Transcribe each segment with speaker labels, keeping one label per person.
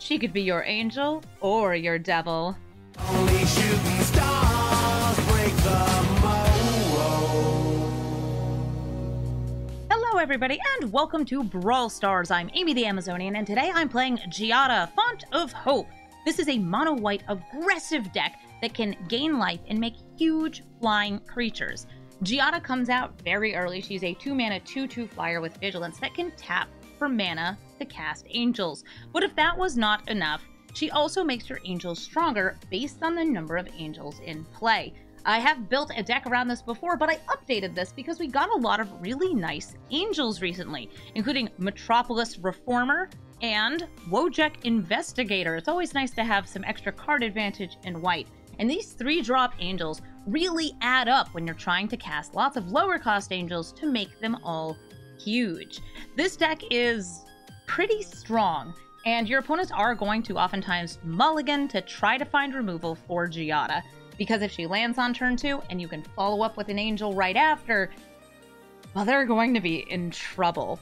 Speaker 1: She could be your angel or your devil.
Speaker 2: Only shooting stars break the mold.
Speaker 1: Hello everybody and welcome to Brawl Stars. I'm Amy the Amazonian and today I'm playing Giada, Font of Hope. This is a mono-white aggressive deck that can gain life and make huge flying creatures. Giada comes out very early. She's a 2-mana 2/2 flyer with Vigilance that can tap for mana to cast angels. But if that was not enough, she also makes her angels stronger based on the number of angels in play. I have built a deck around this before, but I updated this because we got a lot of really nice angels recently, including Metropolis Reformer and Wojek Investigator. It's always nice to have some extra card advantage in white. And these 3-drop angels really add up when you're trying to cast lots of lower cost angels to make them all huge. This deck is pretty strong, and your opponents are going to oftentimes mulligan to try to find removal for Giada, because if she lands on turn 2 and you can follow up with an angel right after, well, they're going to be in trouble.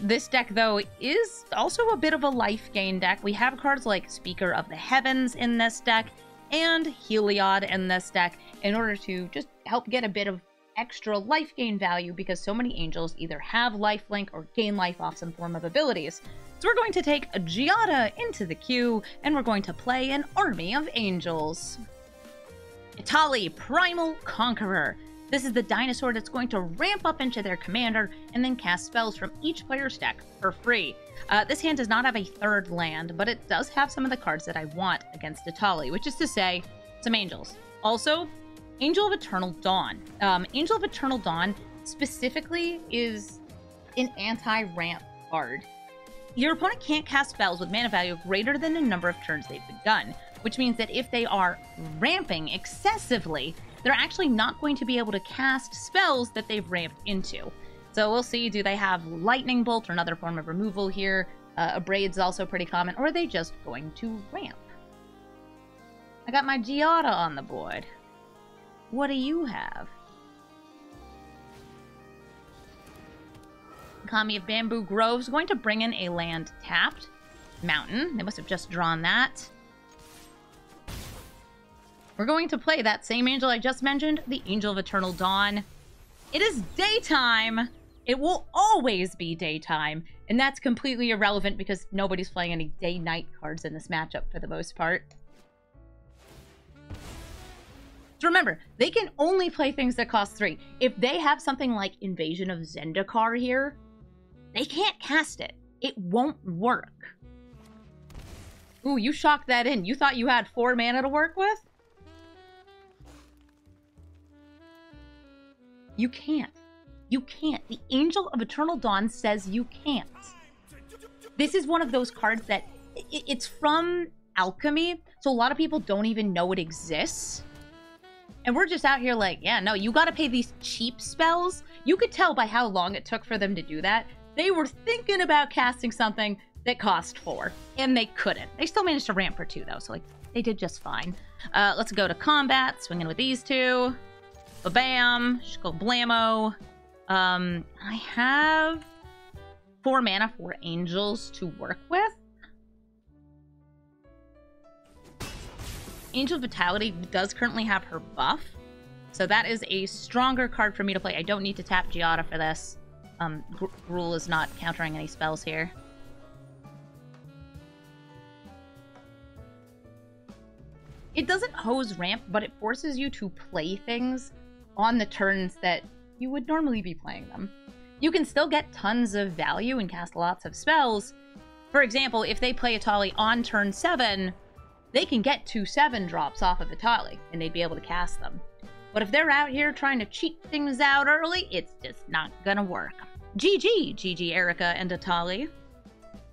Speaker 1: This deck, though, is also a bit of a life gain deck. We have cards like Speaker of the Heavens in this deck, and Heliod in this deck, in order to just help get a bit of extra life gain value, because so many angels either have lifelink or gain life off some form of abilities. So we're going to take a Giada into the queue, and we're going to play an army of angels. Itali, Primal Conqueror. This is the dinosaur that's going to ramp up into their commander and then cast spells from each player's deck for free. This hand does not have a third land, but it does have some of the cards that I want against Itali, which is to say, some angels. Also, Angel of Eternal Dawn. Angel of Eternal Dawn specifically is an anti-ramp card. Your opponent can't cast spells with mana value greater than the number of turns they've begun, which means that if they are ramping excessively, they're actually not going to be able to cast spells that they've ramped into. So we'll see, do they have Lightning Bolt or another form of removal here? Abrade's also pretty common, or are they just going to ramp? I got my Giada on the board. What do you have? Kami of Bamboo Grove's going to bring in a land tapped. Mountain, they must have just drawn that. We're going to play that same angel I just mentioned, the Angel of Eternal Dawn. It is daytime. It will always be daytime, and that's completely irrelevant because nobody's playing any day-night cards in this matchup for the most part. So remember, they can only play things that cost 3. If they have something like Invasion of Zendikar here, they can't cast it. It won't work. Ooh, you shocked that in. You thought you had 4 mana to work with? You can't. You can't. The Angel of Eternal Dawn says you can't. This is one of those cards that it's from Alchemy, so a lot of people don't even know it exists. And we're just out here like, yeah, no, you gotta pay these cheap spells. You could tell by how long it took for them to do that. They were thinking about casting something that cost 4, and they couldn't. They still managed to ramp for 2, though, so like they did just fine. Let's go to combat, swing in with these 2. Ba-bam, go blammo. I have 4 mana for angels to work with. Angel Vitality does currently have her buff, so that is a stronger card for me to play. I don't need to tap Giada for this. Gruul is not countering any spells here. It doesn't hose ramp, but it forces you to play things on the turns that you would normally be playing them. You can still get tons of value and cast lots of spells. For example, if they play Itali on turn 7, they can get 2 7-drops off of Itali, and they'd be able to cast them. But if they're out here trying to cheat things out early, it's just not gonna work. GG, Erica and Itali.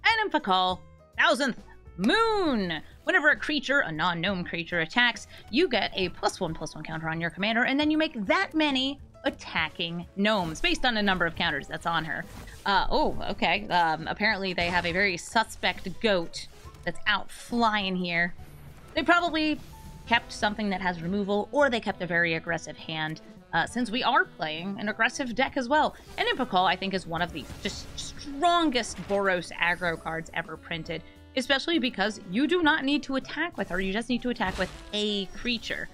Speaker 1: And Infacall, 1000th Moon! Whenever a creature, a non-gnome creature, attacks, you get a +1/+1 counter on your commander, and then you make that many attacking gnomes, based on a number of counters that's on her. Oh, okay. Apparently they have a very suspect goat that's out flying here. They probably kept something that has removal, or they kept a very aggressive hand, since we are playing an aggressive deck as well. And Infacall, I think, is one of the just strongest Boros aggro cards ever printed. especially because you do not need to attack with her. You just need to attack with a creature,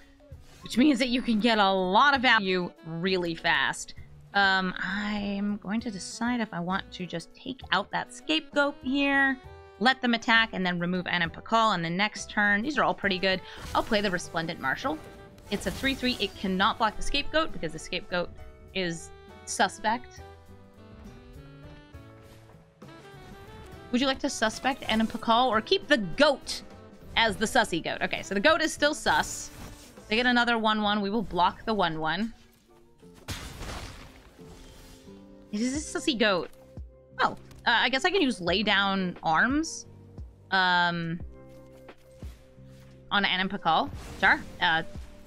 Speaker 1: which means that you can get a lot of value really fast. I'm going to decide if I want to just take out that scapegoat here, let them attack, and then remove Anna and Pakal on the next turn. These are all pretty good. I'll play the Resplendent Marshal. It's a 3/3. It cannot block the scapegoat because the scapegoat is suspect. Would you like to suspect Anna and Pakal or keep the goat as the sussy goat? Okay, so the goat is still sus. They get another 1/1. We will block the 1/1. It is a sussy goat. Oh, I guess I can use lay down arms on Anna and Pakal. Sure.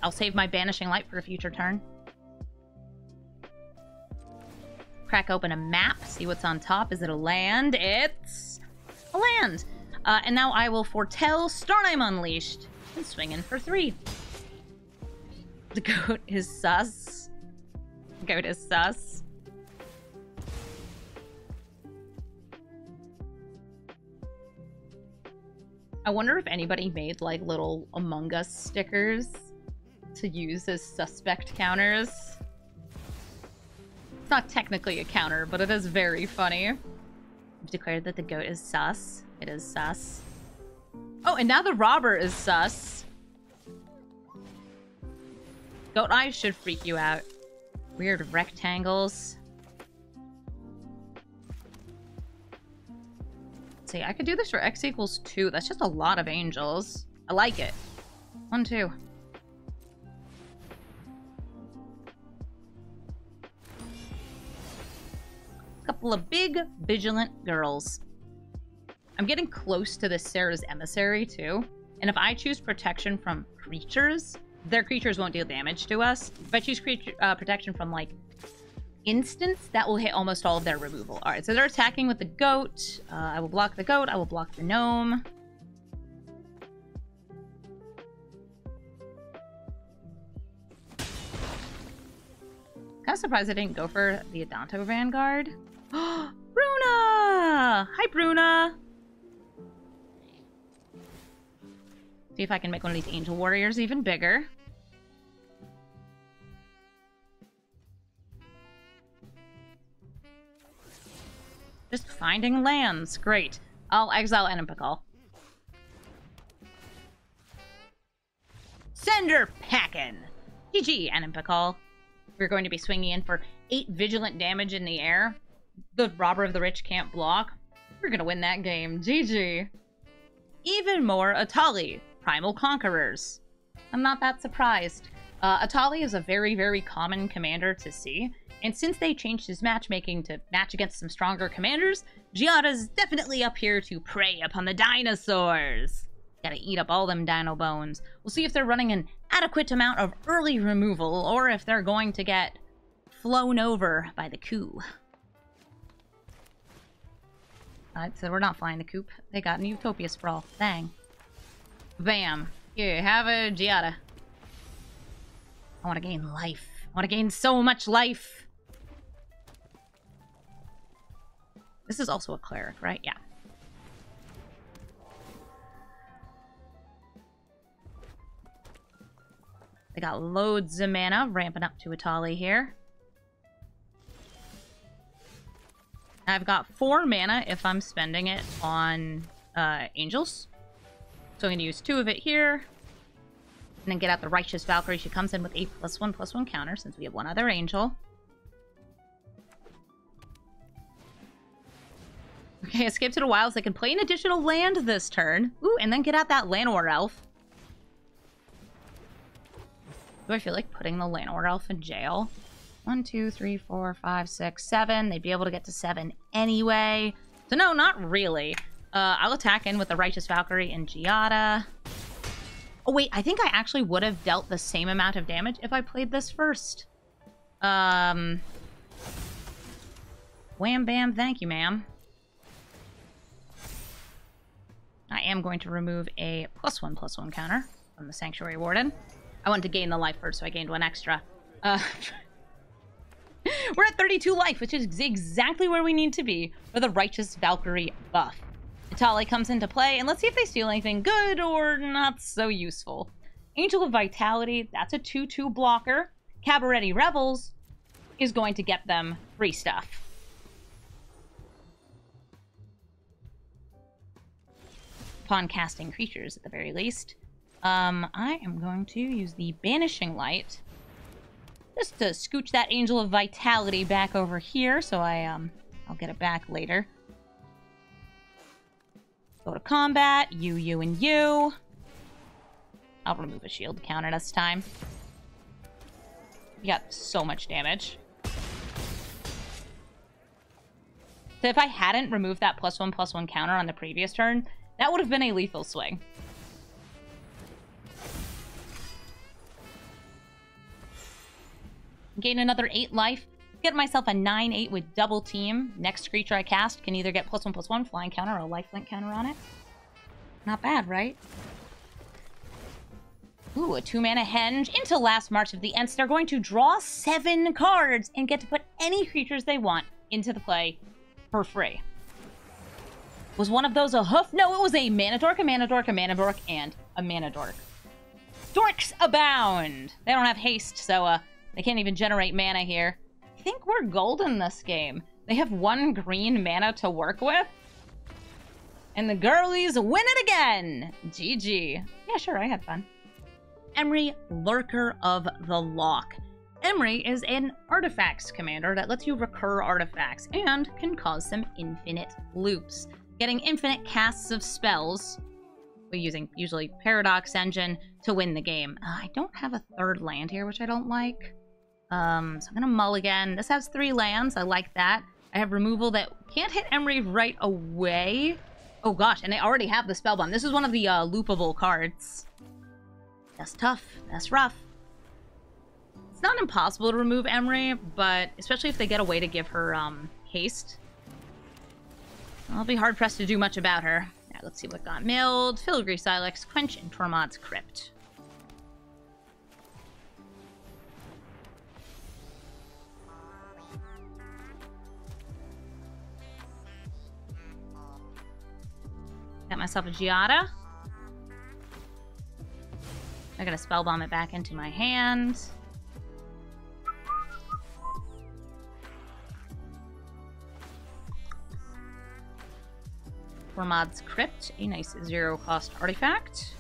Speaker 1: I'll save my Banishing Light for a future turn. Crack open a map, see what's on top. Is it a land? It's a land. And now I will foretell Starnime Unleashed and swing in for 3. The goat is sus. The goat is sus. I wonder if anybody made like little Among Us stickers to use as suspect counters. It's not technically a counter, but it is very funny. I've declared that the goat is sus. It is sus. Oh, and now the robber is sus. Goat eyes should freak you out. Weird rectangles. See, I could do this for x equals 2. That's just a lot of angels. I like it. 1, 2. Couple of big, vigilant girls. I'm getting close to this Sarah's Emissary, too. And if I choose protection from creatures, their creatures won't deal damage to us. If I choose creature protection from, like, instants, that will hit almost all of their removal. Alright, so they're attacking with the goat. I will block the goat. I will block the gnome. Kind of surprised I didn't go for the Adanto Vanguard. Bruna! Hi, Bruna! See if I can make one of these Angel Warriors even bigger. Just finding lands. Great. I'll exile Anna and Pakal. Send her packin'! GG, Anna and Pakal. We're going to be swinging in for 8 vigilant damage in the air. The Robber of the Rich can't block. We're gonna win that game. GG. Even more Atali, Primal Conquerors. I'm not that surprised. Atali is a very, very common commander to see. And since they changed his matchmaking to match against some stronger commanders, Giada's definitely up here to prey upon the dinosaurs. Gotta eat up all them dino bones. We'll see if they're running an adequate amount of early removal, or if they're going to get flown over by the coup. Alright, so we're not flying the coop. They got an Utopia Sprawl. Dang. Bam. Here, have a Giada. I want to gain life. I want to gain so much life. This is also a cleric, right? Yeah. They got loads of mana, ramping up to Atali here. I've got 4 mana if I'm spending it on angels. So I'm going to use 2 of it here. And then get out the Righteous Valkyrie. She comes in with a +1/+1 counter since we have 1 other angel. Okay, Escape to the Wilds. They can play an additional land this turn. Ooh, and then get out that Llanowar Elf. Do I feel like putting the Llanowar Elf in jail? 1, 2, 3, 4, 5, 6, 7. They'd be able to get to 7 anyway. So no, not really. I'll attack in with the Righteous Valkyrie and Giada. Oh wait, I think I actually would have dealt the same amount of damage if I played this first. Wham bam, thank you, ma'am. I am going to remove a +1/+1 counter from the Sanctuary Warden. I wanted to gain the life first, so I gained 1 extra. We're at 32 life, which is exactly where we need to be for the Righteous Valkyrie buff. Tali comes into play, and let's see if they steal anything good or not so useful. Angel of Vitality, that's a 2/2 blocker. Cabaretti Revels is going to get them free stuff. Upon casting creatures, at the very least. I am going to use the Banishing Light just to scooch that Angel of Vitality back over here, so I'll get it back later. Go to combat, you, and you. I'll remove a shield counter this time. We got so much damage. So if I hadn't removed that +1/+1 counter on the previous turn, that would have been a lethal swing. Gain another 8 life. Get myself a 9/8 with double team. Next creature I cast can either get +1/+1 flying counter or a lifelink counter on it. Not bad, right? Ooh, a 2-mana Henge into last March of the Ents. They're going to draw 7 cards and get to put any creatures they want into the play for free. Was one of those a hoof? No, it was a Mana Dork, a Mana Dork, a Mana Dork, and a Mana Dork. Dorks abound! They don't have haste, so they can't even generate mana here. I think we're golden this game. They have 1 green mana to work with. And the girlies win it again! GG. Yeah, sure, I had fun. Emry, Lurker of the Lock. Emry is an artifacts commander that lets you recur artifacts and can cause some infinite loops. Getting infinite casts of spells, we're using usually Paradox Engine to win the game. I don't have a 3rd land here, which I don't like. So I'm gonna mulligan. This has 3 lands. I like that. I have removal that can't hit Emry right away. Oh gosh, and they already have the Spellbomb. This is one of the loopable cards. That's tough. That's rough. It's not impossible to remove Emry, but especially if they get a way to give her haste, I'll be hard-pressed to do much about her. Now, let's see what got milled. Filigree Silex, Quench, and Tormod's Crypt. Got myself a Giada. I gotta Spellbomb it back into my hand. Tormod's Crypt, a nice 0-cost artifact.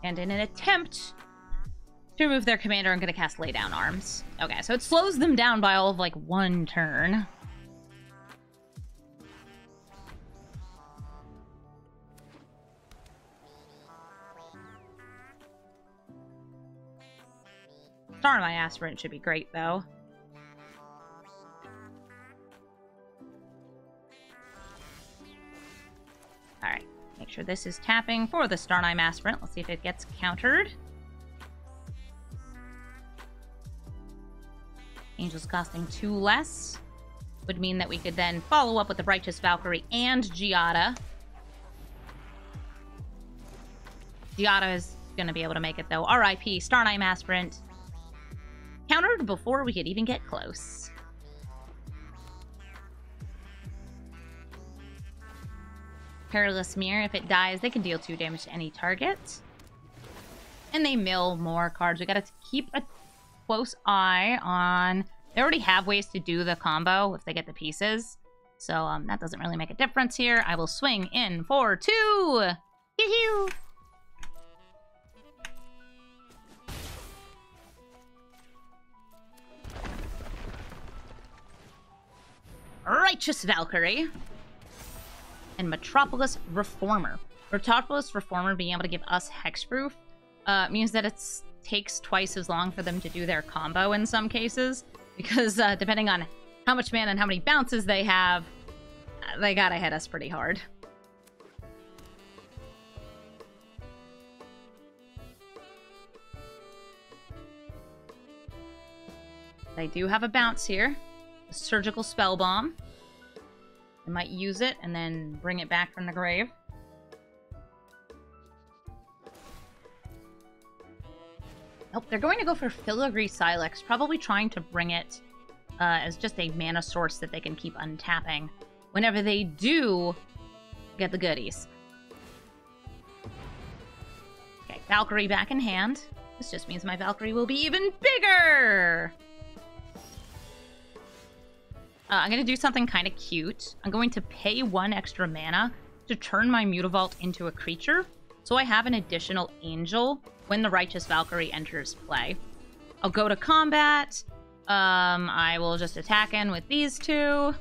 Speaker 1: And in an attempt to remove their commander, I'm going to cast Lay Down Arms. Okay, so it slows them down by all of, like, 1 turn. Star on my Aspirant should be great, though. Alright, make sure this is tapping for the Starnime Aspirant. Let's see if it gets countered. Angel's costing 2 less. Would mean that we could then follow up with the Righteous Valkyrie and Giada. Giada is going to be able to make it, though. R.I.P. Starnime Aspirant. Countered before we could even get close. Perilous Mirror, if it dies, they can deal 2 damage to any target. And they mill more cards. We gotta keep a close eye on... They already have ways to do the combo if they get the pieces. So that doesn't really make a difference here. I will swing in for 2! Yoo-hoo! Righteous Valkyrie. And Metropolis Reformer. Metropolis Reformer being able to give us hexproof means that it takes twice as long for them to do their combo in some cases. Because depending on how much mana and how many bounces they have, they gotta hit us pretty hard. They do have a bounce here. A Surgical Spellbomb. I might use it and then bring it back from the grave. Nope, they're going to go for Filigree Silex, probably trying to bring it as just a mana source that they can keep untapping whenever they do get the goodies. Okay, Valkyrie back in hand. This just means my Valkyrie will be even bigger! I'm going to do something kind of cute. I'm going to pay 1 extra mana to turn my Mutavault into a creature, so I have an additional angel when the Righteous Valkyrie enters play. I'll go to combat. I will just attack in with these two.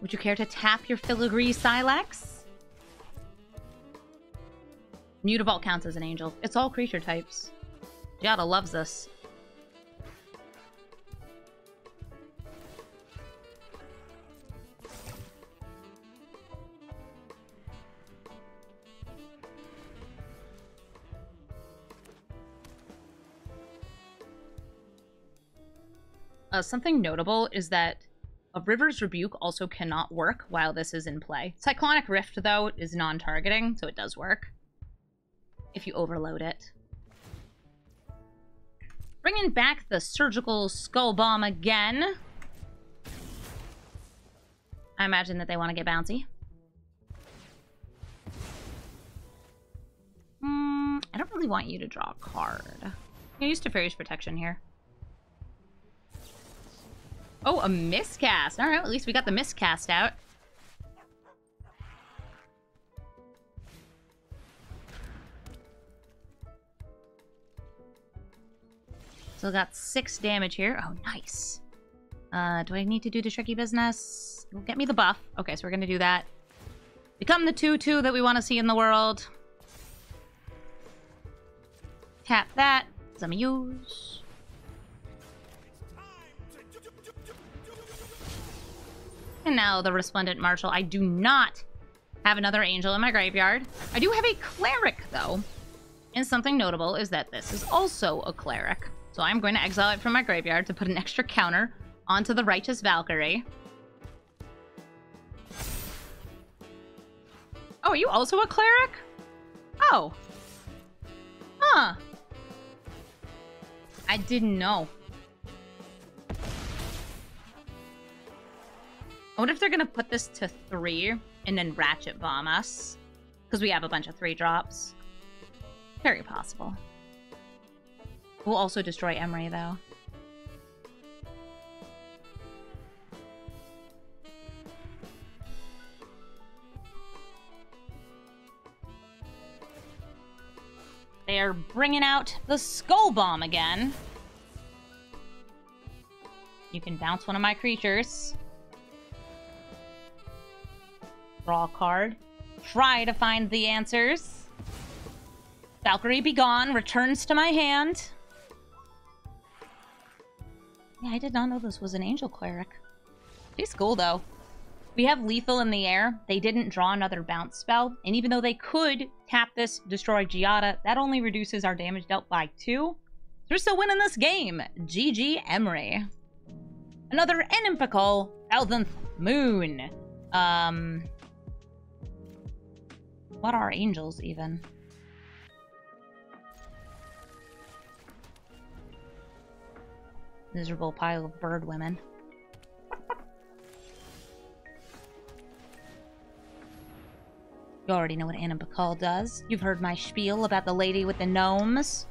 Speaker 1: Would you care to tap your Filigree Silex? Mutavault counts as an angel. It's all creature types. Giada loves this. Something notable is that a River's Rebuke also cannot work while this is in play. Cyclonic Rift, though, is non-targeting, so it does work if you overload it. Bringing back the Surgical Skull Bomb again. I imagine that they want to get bouncy. I don't really want you to draw a card. I'm gonna use Teferi's Protection here. Oh, a miscast. All right, at least we got the miscast out. Still got 6 damage here. Oh, nice. Do I need to do the tricky business? It'll get me the buff. Okay, so we're going to do that. Become the 2/2 that we want to see in the world. Tap that. Some use. And now the Resplendent Marshal. I do not have another angel in my graveyard. I do have a cleric, though. And something notable is that this is also a cleric. So I'm going to exile it from my graveyard to put an extra counter onto the Righteous Valkyrie. Oh, are you also a cleric? Oh. Huh. I didn't know. I wonder if they're going to put this to 3 and then Ratchet Bomb us. Because we have a bunch of 3-drops. Very possible. We'll also destroy Emery, though. They are bringing out the Skull Bomb again. You can bounce one of my creatures. Draw a card. Try to find the answers. Valkyrie be gone. Returns to my hand. Yeah, I did not know this was an Angel Cleric. She's cool, though. We have Lethal in the air. They didn't draw another bounce spell. And even though they could tap this, destroy Giada, that only reduces our damage dealt by 2. We're still winning this game. GG Emery. Another Inimpical 1000th Moon. What are angels, even? Miserable pile of bird women. You already know what Inimpical does. You've heard my spiel about the lady with the gnomes.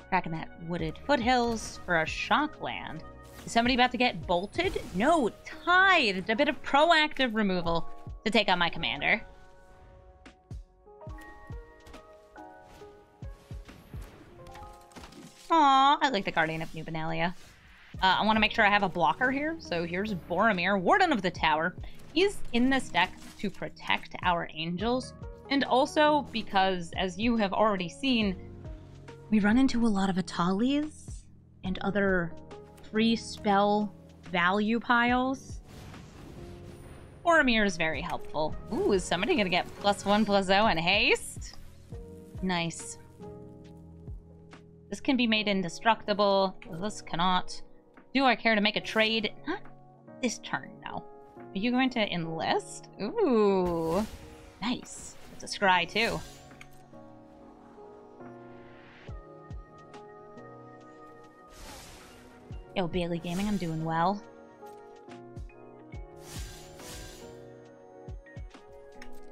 Speaker 1: Cracking that wooded foothills for a shockland. Is somebody about to get bolted? No, Tide. A bit of proactive removal to take on my commander. Aw, I like the Guardian of New Benalia. I want to make sure I have a blocker here. So here's Boromir, Warden of the Tower. He's in this deck to protect our angels. And also because, as you have already seen, we run into a lot of Atalis and other free spell value piles. Boromir is very helpful. Ooh, is somebody going to get +1/+0 and haste? Nice. This can be made indestructible. This cannot. Do I care to make a trade? Not this turn, no. Are you going to enlist? Ooh. Nice. It's a scry, too. Yo, Bailey Gaming, I'm doing well.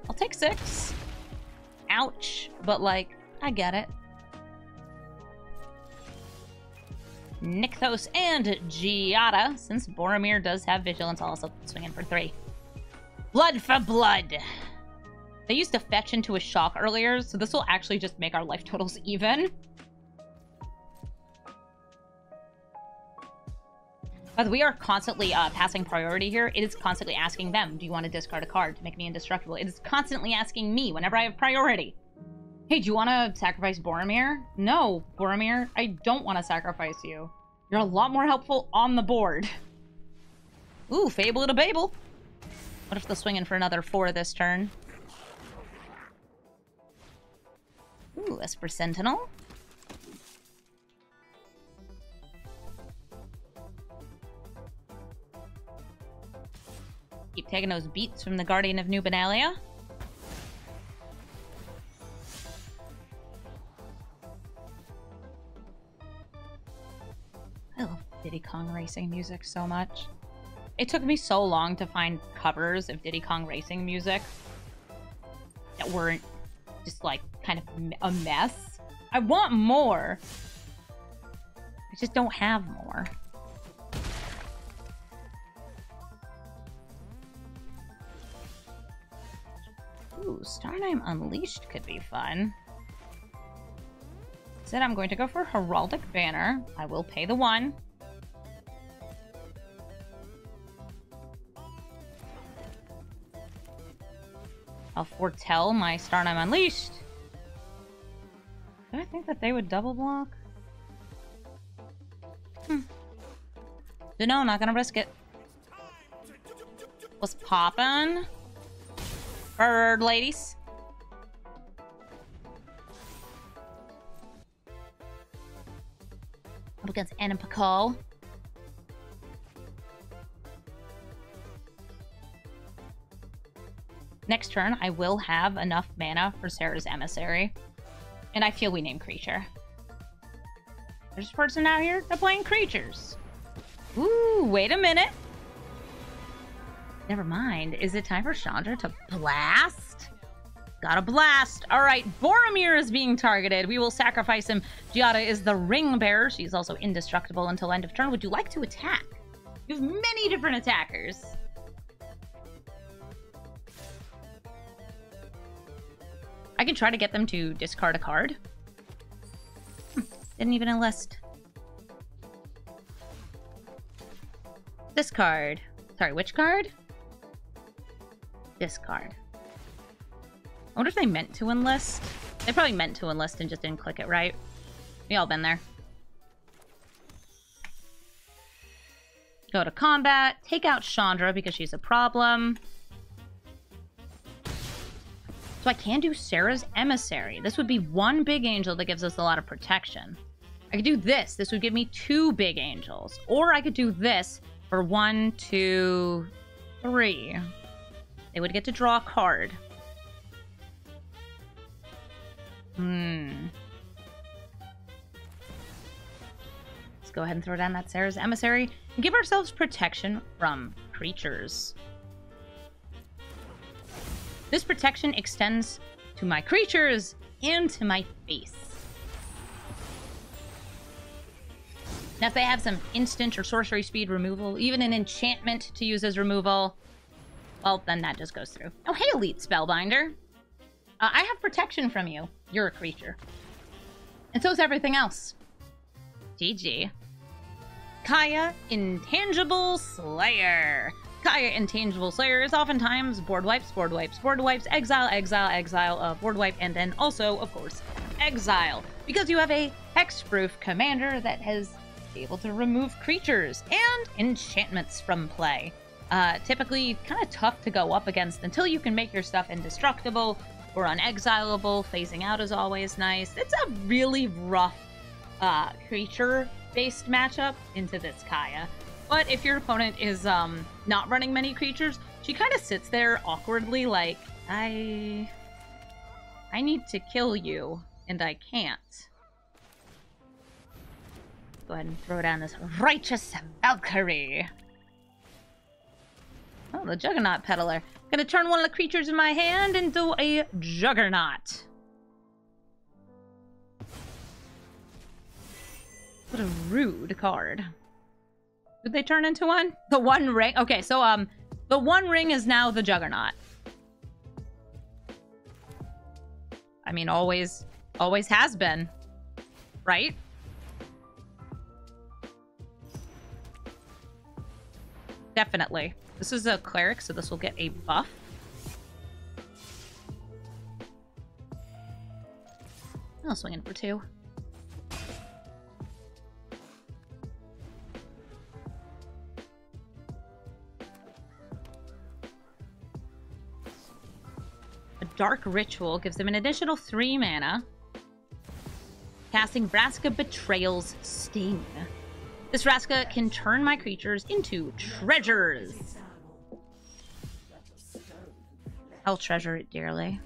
Speaker 1: I'll take 6. Ouch. But, like, I get it. Nykthos and Giada. Since Boromir does have Vigilance, I'll also swing in for 3. Blood for blood. They used to fetch into a shock earlier, so this will actually just make our life totals even. But we are constantly passing priority here. It is constantly asking them, do you want to discard a card to make me indestructible? It is constantly asking me whenever I have priority. Hey, do you want to sacrifice Boromir? No, Boromir, I don't want to sacrifice you. You're a lot more helpful on the board. Ooh, Fable to Babel. What if they'll swing in for another 4 this turn? Ooh, Esper Sentinel. Keep taking those beats from the Guardian of New Benalia. I love Diddy Kong Racing music so much. It took me so long to find covers of Diddy Kong Racing music that weren't just like kind of a mess. I want more. I just don't have more. Ooh, Starnime Unleashed could be fun. Instead, I'm going to go for Heraldic Banner. I will pay the 1. I'll foretell my Starnime Unleashed. Do I think that they would double block? No, not gonna risk it. What's poppin'? Bird ladies. Up against Anna Pakal. Next turn, I will have enough mana for Sarah's Emissary. And I feel we name creature. There's a person out here that's playing creatures. Ooh, wait a minute. Never mind. Is it time for Chandra to blast? Gotta blast. All right, Boromir is being targeted. We will sacrifice him. Giada is the ring bearer. She's also indestructible until end of turn. Would you like to attack? You have many different attackers. I can try to get them to discard a card. Didn't even enlist. Discard. Sorry, which card? Discard. I wonder if they meant to enlist. They probably meant to enlist and just didn't click it right. We all been there. Go to combat. Take out Chandra because she's a problem. So I can do Sarah's Emissary. This would be 1 big angel that gives us a lot of protection. I could do this. This would give me 2 big angels. Or I could do this for 1, 2, 3. They would get to draw a card. Let's go ahead and throw down that Sarah's Emissary and give ourselves protection from creatures. This protection extends to my creatures and to my face. Now, if they have some instant or sorcery speed removal, even an enchantment to use as removal, well, then that just goes through. Oh, hey, Elite Spellbinder. I have protection from you. You're a creature. And so is everything else. GG. Kaya, Intangible Slayer. Kaya, Intangible Slayer is oftentimes board wipes, board wipes, board wipes, exile, exile, exile, board wipe, and then also, of course, exile. Because you have a hexproof commander that has been able to remove creatures and enchantments from play. Typically, kind of tough to go up against until you can make your stuff indestructible or unexilable. Phasing out is always nice. It's a really rough creature-based matchup into this Kaya. But if your opponent is not running many creatures, she kind of sits there awkwardly like, I need to kill you, and I can't. Go ahead and throw down this righteous Valkyrie. Oh, the Juggernaut Peddler. Gonna turn one of the creatures in my hand into a Juggernaut. What a rude card. Did they turn into one? The One Ring? Okay, so, the One Ring is now the Juggernaut. I mean, always has been. Right? Definitely. This is a cleric, so this will get a buff. I'll swing in for 2. A Dark Ritual gives them an additional 3 mana. Casting Vraska Betrayal's Sting. This Vraska can turn my creatures into treasures. I'll treasure it dearly.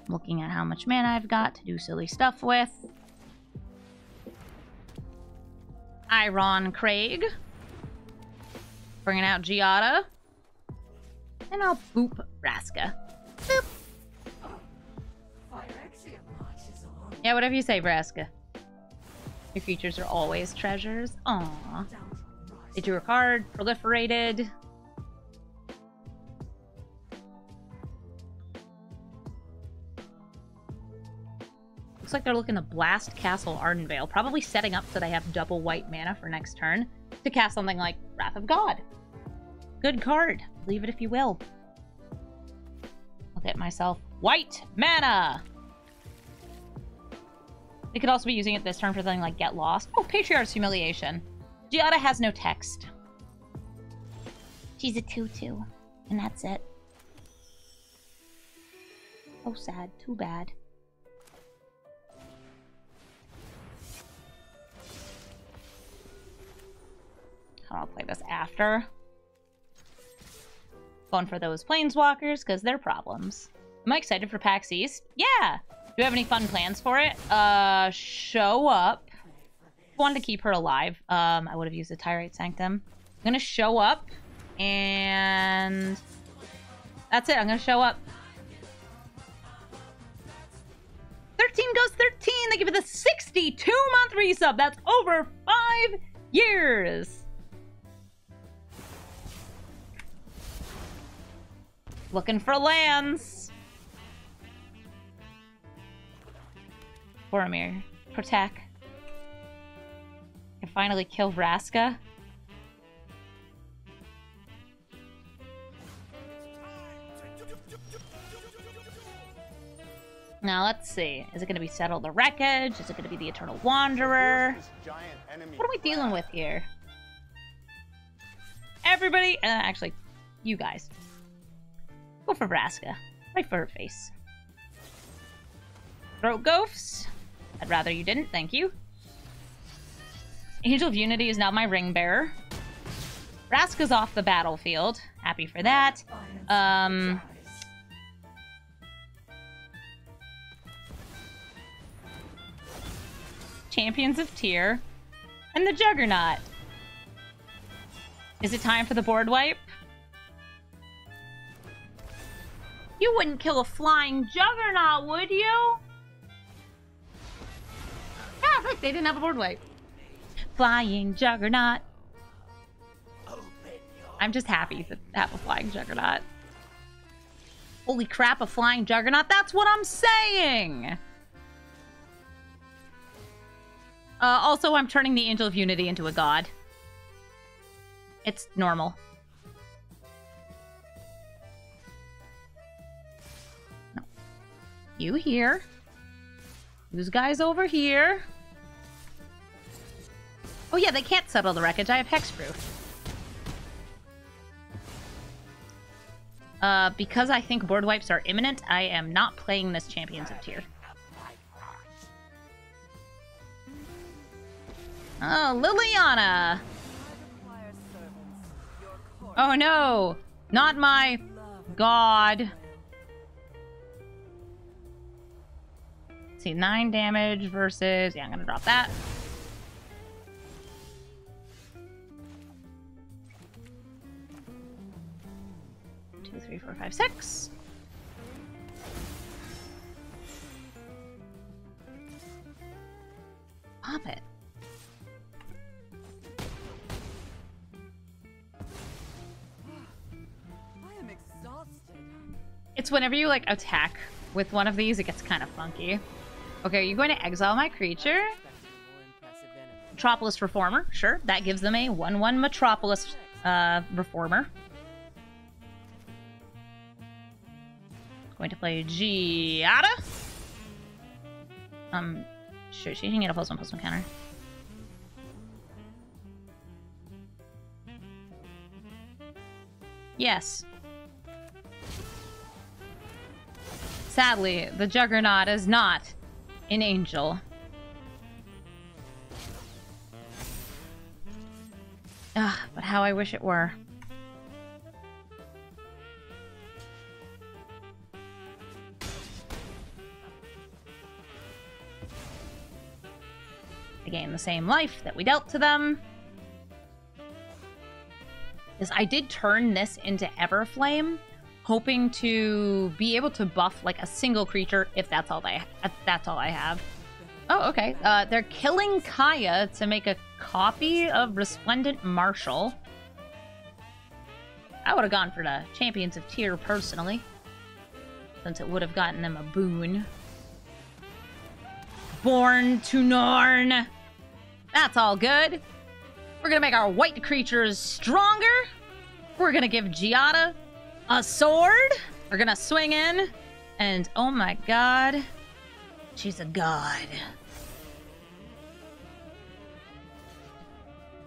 Speaker 1: Looking at how much mana I've got to do silly stuff with. Iron Craig. Bringing out Giada. And I'll boop Vraska. Boop. Yeah, whatever you say, Vraska. Your creatures are always treasures. Aww. They drew a card, proliferated. Looks like they're looking to blast Castle Ardenvale, probably setting up so they have double white mana for next turn to cast something like Wrath of God. Good card. Believe it if you will. I'll get myself white mana! They could also be using it this turn for something like Get Lost. Oh, Patriarch's Humiliation. Giada has no text. She's a 2/2, and that's it. Oh, sad. Too bad. I'll play this after. Going for those Planeswalkers, because they're problems. Am I excited for PAX East? Yeah! Do you have any fun plans for it? Show up. Wanted to keep her alive. I would have used the Tyrite Sanctum. I'm gonna show up, and that's it. I'm gonna show up. 13 goes 13. They give it the 62-month resub. That's over 5 years. Looking for lands. Boromir, protect. Can finally kill Vraska. Now let's see. Is it going to be Settle the Wreckage? Is it going to be the Eternal Wanderer? What are we dealing with here? Everybody, actually, you guys. Go for Vraska. Right for her face. Throat Ghosts. I'd rather you didn't, thank you. Angel of Unity is now my ring bearer. Vraska's off the battlefield. Happy for that. Champions of Tyr. And the Juggernaut. Is it time for the board wipe? You wouldn't kill a flying Juggernaut, would you? Ah, look, they didn't have a board wipe. Flying Juggernaut. I'm just happy to have a flying Juggernaut. Holy crap, a flying Juggernaut? That's what I'm saying! Also, I'm turning the Angel of Unity into a god. It's normal. No. You here. These guys over here. Oh yeah, they can't settle the wreckage. I have hexproof. Because I think board wipes are imminent, I am not playing this Champions of Tier. Oh, Liliana! Oh no! Not my god. Let's see, 9 damage versus... Yeah, I'm gonna drop that. Two, three, four, five, six. Pop it. It's whenever you, like, attack with one of these, it gets kind of funky. Okay, are you going to exile my creature? Metropolis Reformer. Sure, that gives them a 1/1 Metropolis Reformer. Going to play Giada. Sure, she can get a +1/+1 counter. Yes. Sadly, the Juggernaut is not an angel. Ugh, but how I wish it were. They gain the same life that we dealt to them. Because I did turn this into Everflame, hoping to be able to buff like a single creature if that's all I have. Oh, okay. They're killing Kaya to make a copy of Resplendent Marshal. I would have gone for the Champions of Tier personally, since it would have gotten them a boon. Born to Norn. That's all good. We're gonna make our white creatures stronger. We're gonna give Giada a sword. We're gonna swing in, and oh my god, she's a god.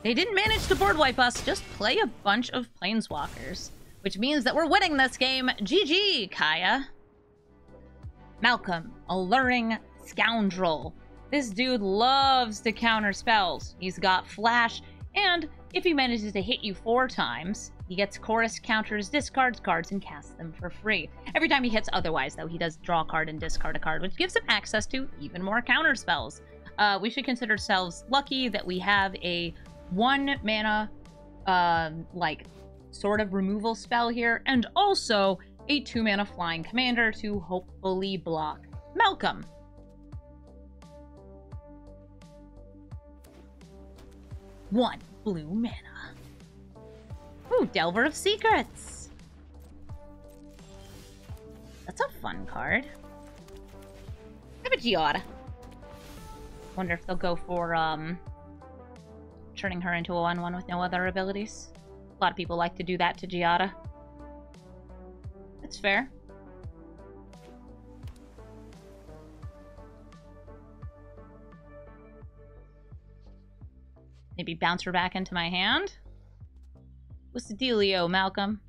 Speaker 1: They didn't manage to board wipe us, just play a bunch of planeswalkers, which means that we're winning this game. GG, Kaya. Malcolm, alluring scoundrel. This dude loves to counter spells. He's got flash, and if he manages to hit you 4 times, he gets chorus counters, discards cards, and casts them for free. Every time he hits otherwise, though, he does draw a card and discard a card, which gives him access to even more counter spells. We should consider ourselves lucky that we have a 1 mana, like, sort of removal spell here, and also a 2 mana flying commander to hopefully block Malcolm. One blue mana. Ooh, Delver of Secrets. That's a fun card. I have a Giada. Wonder if they'll go for, turning her into a 1/1 with no other abilities. A lot of people like to do that to Giada. That's fair. Maybe bounce her back into my hand? What's the dealio, Malcolm?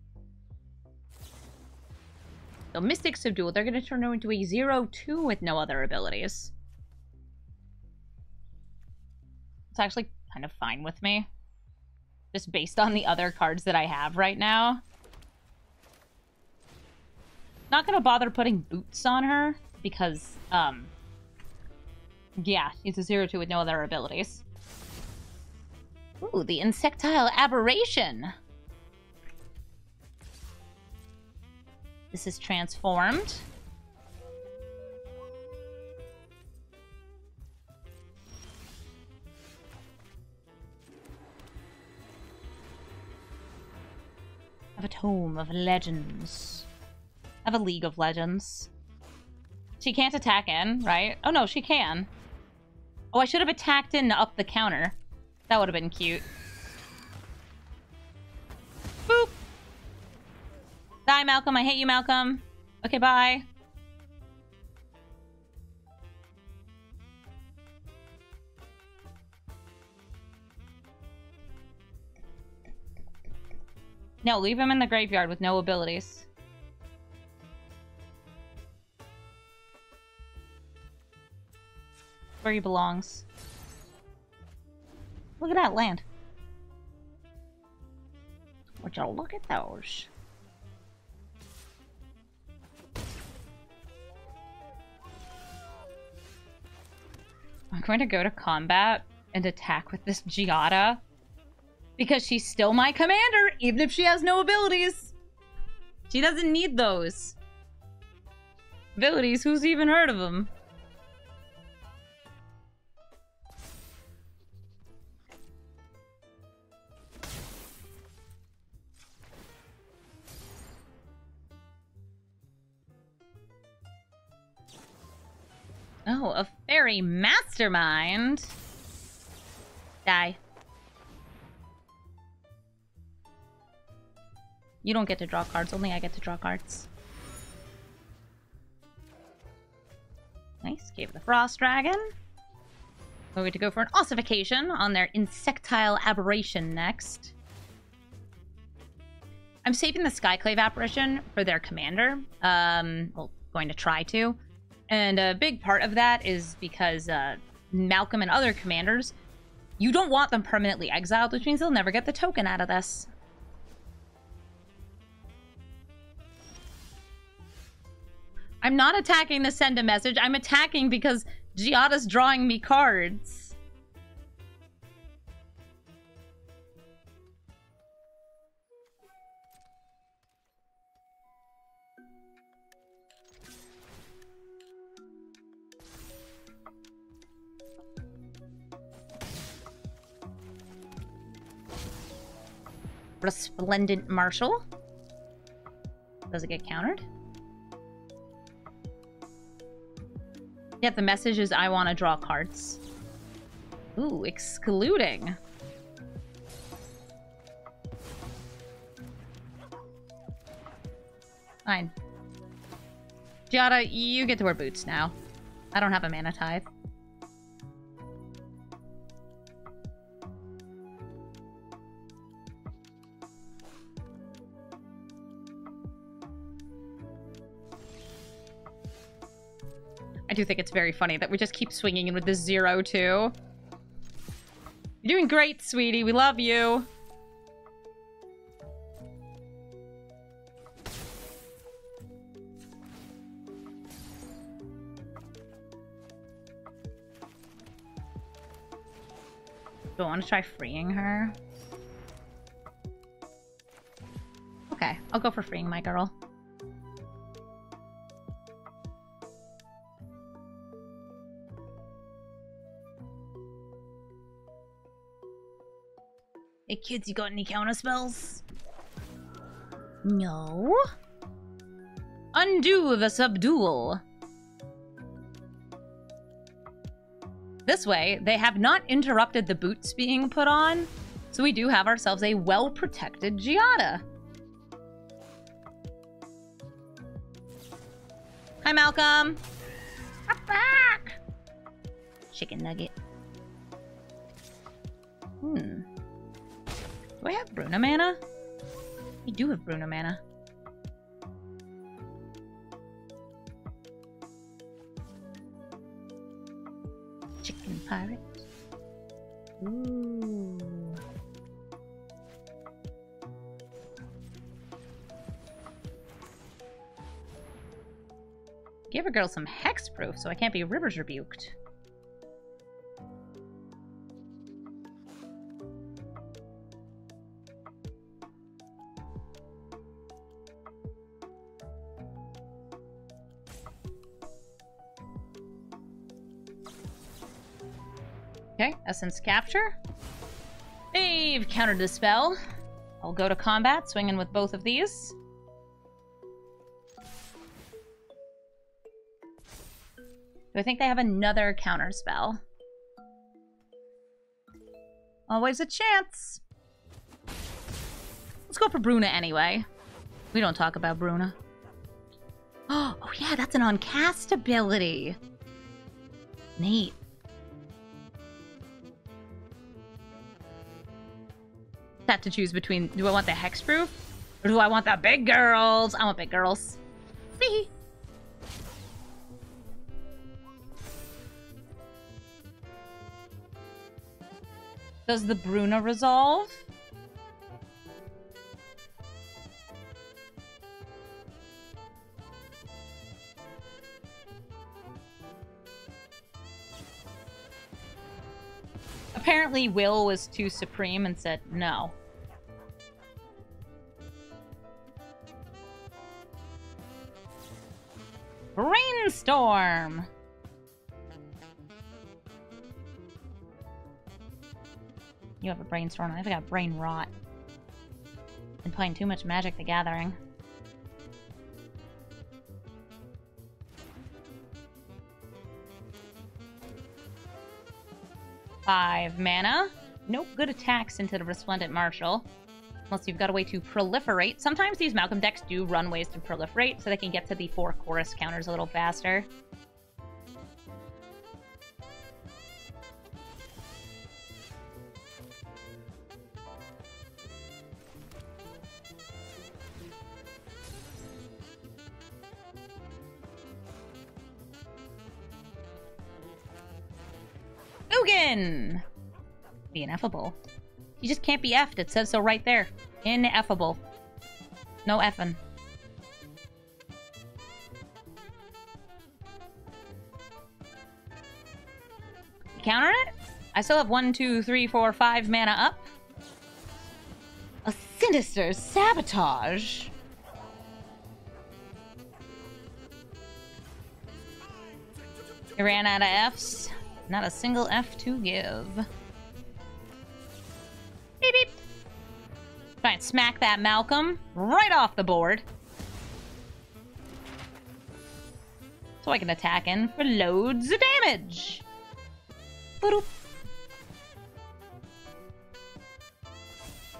Speaker 1: So Mystic Subdual, they're going to turn her into a 0/2 with no other abilities. It's actually kind of fine with me. Just based on the other cards that I have right now. Not going to bother putting boots on her because, yeah, she's a 0/2 with no other abilities. Ooh, the Insectile Aberration. This is transformed. I have a Tome of Legends. I have a League of Legends. She can't attack in, right? Oh no, she can. Oh, I should have attacked in to up the counter. That would have been cute. Boop! Die, Malcolm. I hate you, Malcolm. Okay, bye. No, leave him in the graveyard with no abilities. where he belongs. Look at that land. Would you look at those? I'm going to go to combat and attack with this Giada. Because she's still my commander, even if she has no abilities. She doesn't need those. Abilities, who's even heard of them? Oh, a fairy mastermind. Die. You don't get to draw cards, only I get to draw cards. Nice, gave the Frost Dragon. We're going to go for an ossification on their Insectile Aberration next. I'm saving the Skyclave Apparition for their commander. Well, going to try to. And a big part of that is because Malcolm and other commanders, you don't want them permanently exiled, which means they'll never get the token out of this. I'm not attacking to send a message. I'm attacking because Giada's drawing me cards. Resplendent Marshal. Does it get countered? Yeah, the message is I want to draw cards. Ooh, excluding. Fine. Giada, you get to wear boots now. I don't have a mana tithe. I do think it's very funny that we just keep swinging in with this 0-2. You're doing great, sweetie. We love you. Do I want to try freeing her? Okay, I'll go for freeing my girl. Hey kids, you got any counter spells? No? Undo the subdual. This way, they have not interrupted the boots being put on, so we do have ourselves a well-protected Giada. Hi, Malcolm. I'm back. Chicken nugget. Do I have Bruna mana? I do have Bruna mana. Chicken pirate. Ooh. Give a girl some hexproof so I can't be rivers rebuked. Okay, Essence Capture. They've countered the spell. I'll go to combat, swinging with both of these. Do I think they have another counter spell? Always a chance. Let's go for Bruna anyway. We don't talk about Bruna. Oh yeah, that's an on-cast ability. Neat. Have to choose between, do I want the hexproof or do I want the big girls? I want big girls. See? Does the Bruna resolve? Apparently Will was too supreme and said no. Brainstorm! You have a brainstorm. I've got brain rot. Been playing too much Magic the Gathering. Five mana. Nope, good attacks into the Resplendent Marshal. Unless you've got a way to proliferate. Sometimes these Malcolm decks do run ways to proliferate, so they can get to the 4 chorus counters a little faster. Ugin! Be ineffable. You just can't be effed. It says so right there. Ineffable. No effing. You counter it? I still have 1, 2, 3, 4, 5 mana up. A sinister sabotage. You ran out of Fs. Not a single F to give. Beep beep. Try and smack that Malcolm right off the board. So I can attack in for loads of damage. Boop.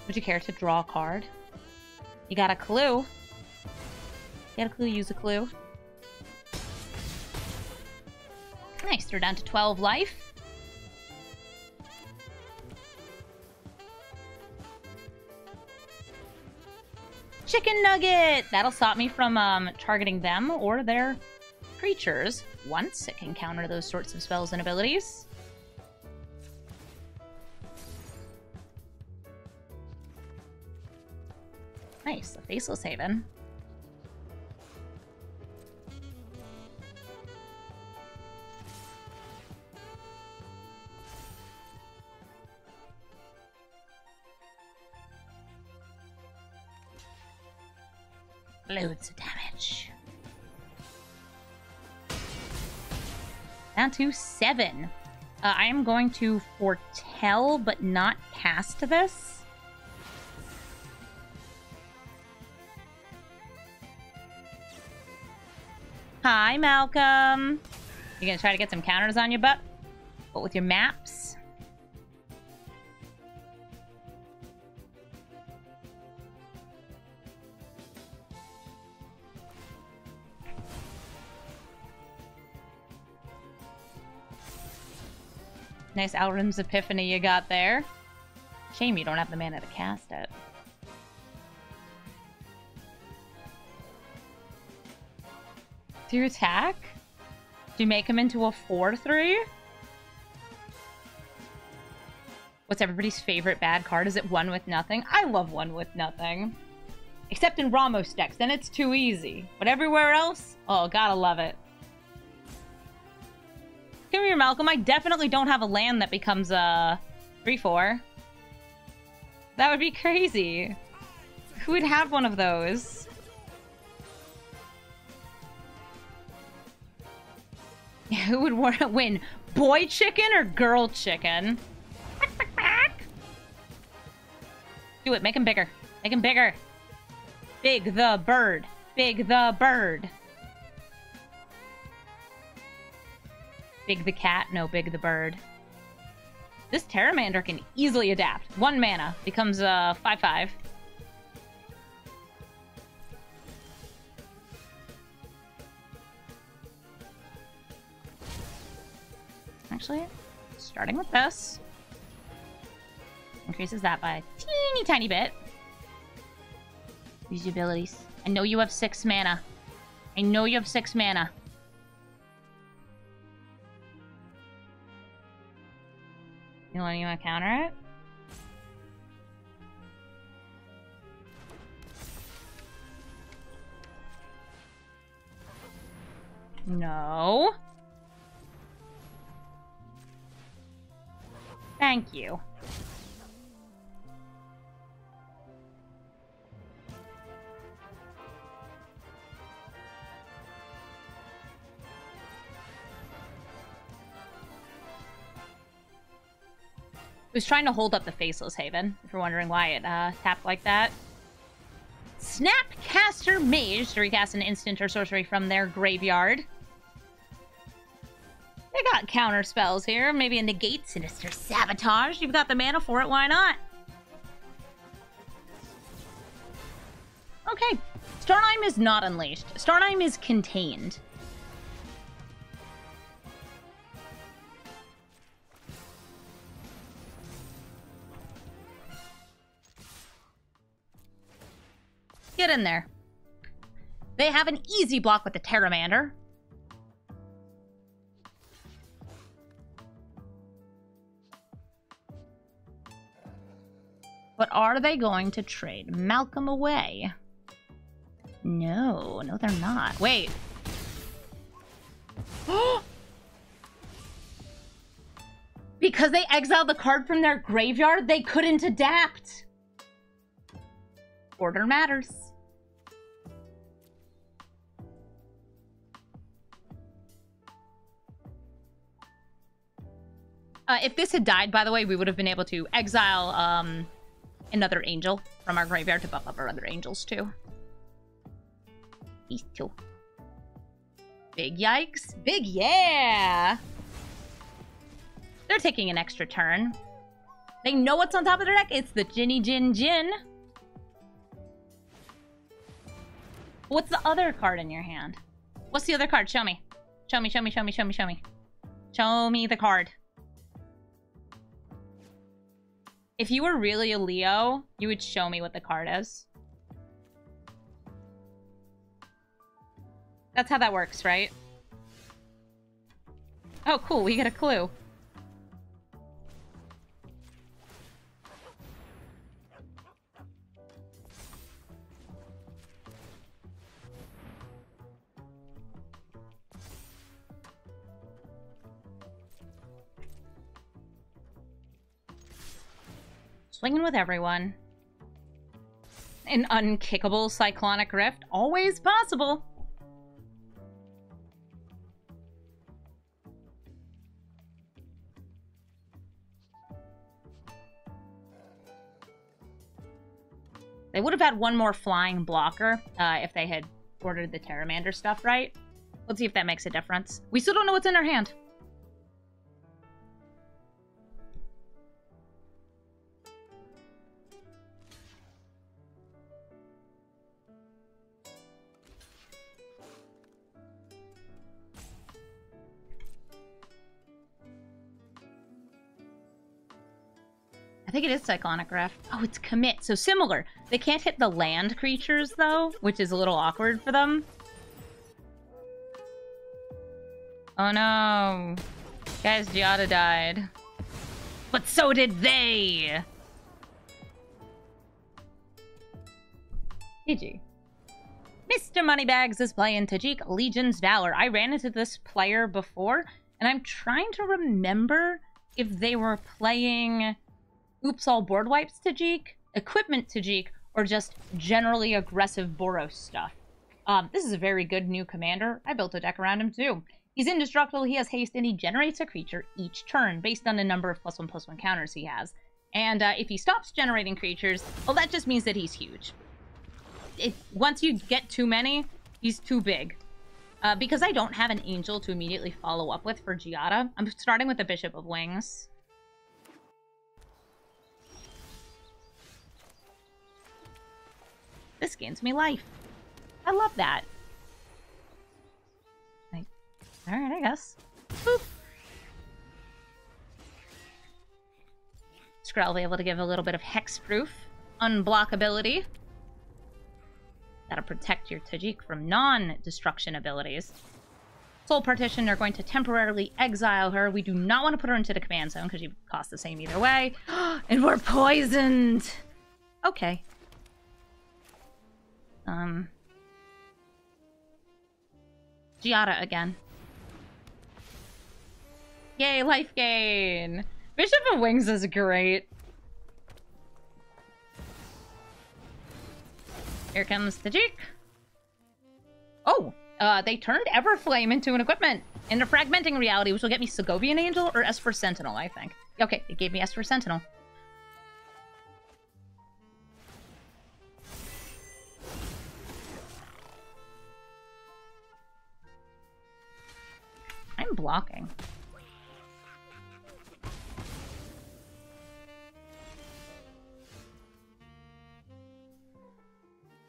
Speaker 1: Would you care to draw a card? You got a clue. You got a clue, use a clue. Nice, they're down to 12 life. Chicken Nugget! That'll stop me from targeting them or their creatures once. It can counter those sorts of spells and abilities. Nice, the Faceless Haven. Loads of damage. Down to 7. I am going to foretell, but not cast this. Hi, Malcolm. You gonna try to get some counters on your butt? But with your maps? Nice Alrund's Epiphany you got there. Shame you don't have the mana to cast it. Do you attack? Do you make him into a 4/3? What's everybody's favorite bad card? Is it 1 with nothing? I love 1 with nothing. Except in Ramos decks, then it's too easy. But everywhere else, oh, gotta love it. Come here, Malcolm. I definitely don't have a land that becomes a 3/4. That would be crazy. Who would have one of those? Who would want to win? Boy chicken or girl chicken? Do it. Make him bigger. Make him bigger. Big the bird. Big the bird. Big the cat, no, big the bird. This Terramander can easily adapt. 1 mana becomes a 5/5. Actually, starting with this. Increases that by a teeny tiny bit. Use your abilities. I know you have 6 mana. I know you have 6 mana. You want to counter it? No. Thank you. It was trying to hold up the Faceless Haven, if you're wondering why it tapped like that. Snapcaster Mage to recast an instant or sorcery from their graveyard. They got counter spells here. Maybe a Negate, Sinister Sabotage. You've got the mana for it, why not? Okay. Starnheim is not unleashed. Starnheim is contained. Get in there. They have an easy block with the Terramander. But are they going to trade Malcolm away? No, they're not. Wait. Because they exiled the card from their graveyard, they couldn't adapt. Order matters. If this had died, by the way, we would have been able to exile another angel from our graveyard to buff up our other angels, too. These two. Big yikes. Big yeah! They're taking an extra turn. They know what's on top of their deck. It's the Ginny Jin Jin. What's the other card in your hand? What's the other card? Show me. Show me, show me, show me, show me, show me. Show me the card. If you were really a Leo, you would show me what the card is. That's how that works, right? Oh, cool. We get a clue. Swinging with everyone. An unkickable Cyclonic Rift. Always possible. They would have had one more flying blocker if they had ordered the Terramander stuff right. Let's see if that makes a difference. We still don't know what's in our hand. I think it is Cyclonic Rift. Oh, it's commit. So similar. They can't hit the land creatures, though, which is a little awkward for them. Oh, no. Guys, Giada died. But so did they! GG. Mr. Moneybags is playing Tajik Legion's Valor. I ran into this player before, and I'm trying to remember if they were playing Oops All Board Wipes Tajik, Equipment Tajik, or just generally aggressive Boros stuff. This is a very good new commander. I built a deck around him too. He's indestructible, he has haste, and he generates a creature each turn based on the number of +1/+1 counters he has. And if he stops generating creatures, well, that just means that he's huge. Once you get too many, he's too big. Because I don't have an angel to immediately follow up with for Giada, I'm starting with the Bishop of Wings. This gains me life. I love that. Alright, I guess. Boop. Skrell will be able to give a little bit of hexproof. Unblockability. That'll protect your Tajik from non-destruction abilities. Soul Partition, they're going to temporarily exile her. We do not want to put her into the command zone because she costs the same either way. And we're poisoned! Okay. Giada again. Yay, life gain! Bishop of Wings is great. Here comes the Tajik. Oh, they turned Everflame into an equipment. Into Fragmenting Reality, which will get me Segovian Angel or Esper Sentinel, I think. Okay, it gave me Esper Sentinel. I'm blocking.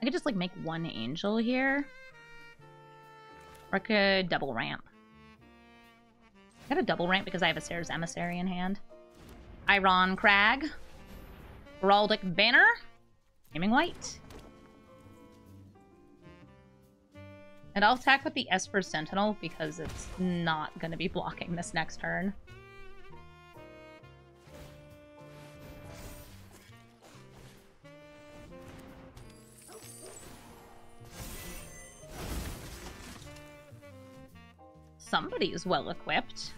Speaker 1: I could just, like, make one angel here. Or I could double ramp. I got a double ramp because I have a Sarah's Emissary in hand. Iron Crag. Heraldic Banner. Naming White. And I'll attack with the Esper Sentinel because it's not going to be blocking this next turn. Somebody is well equipped.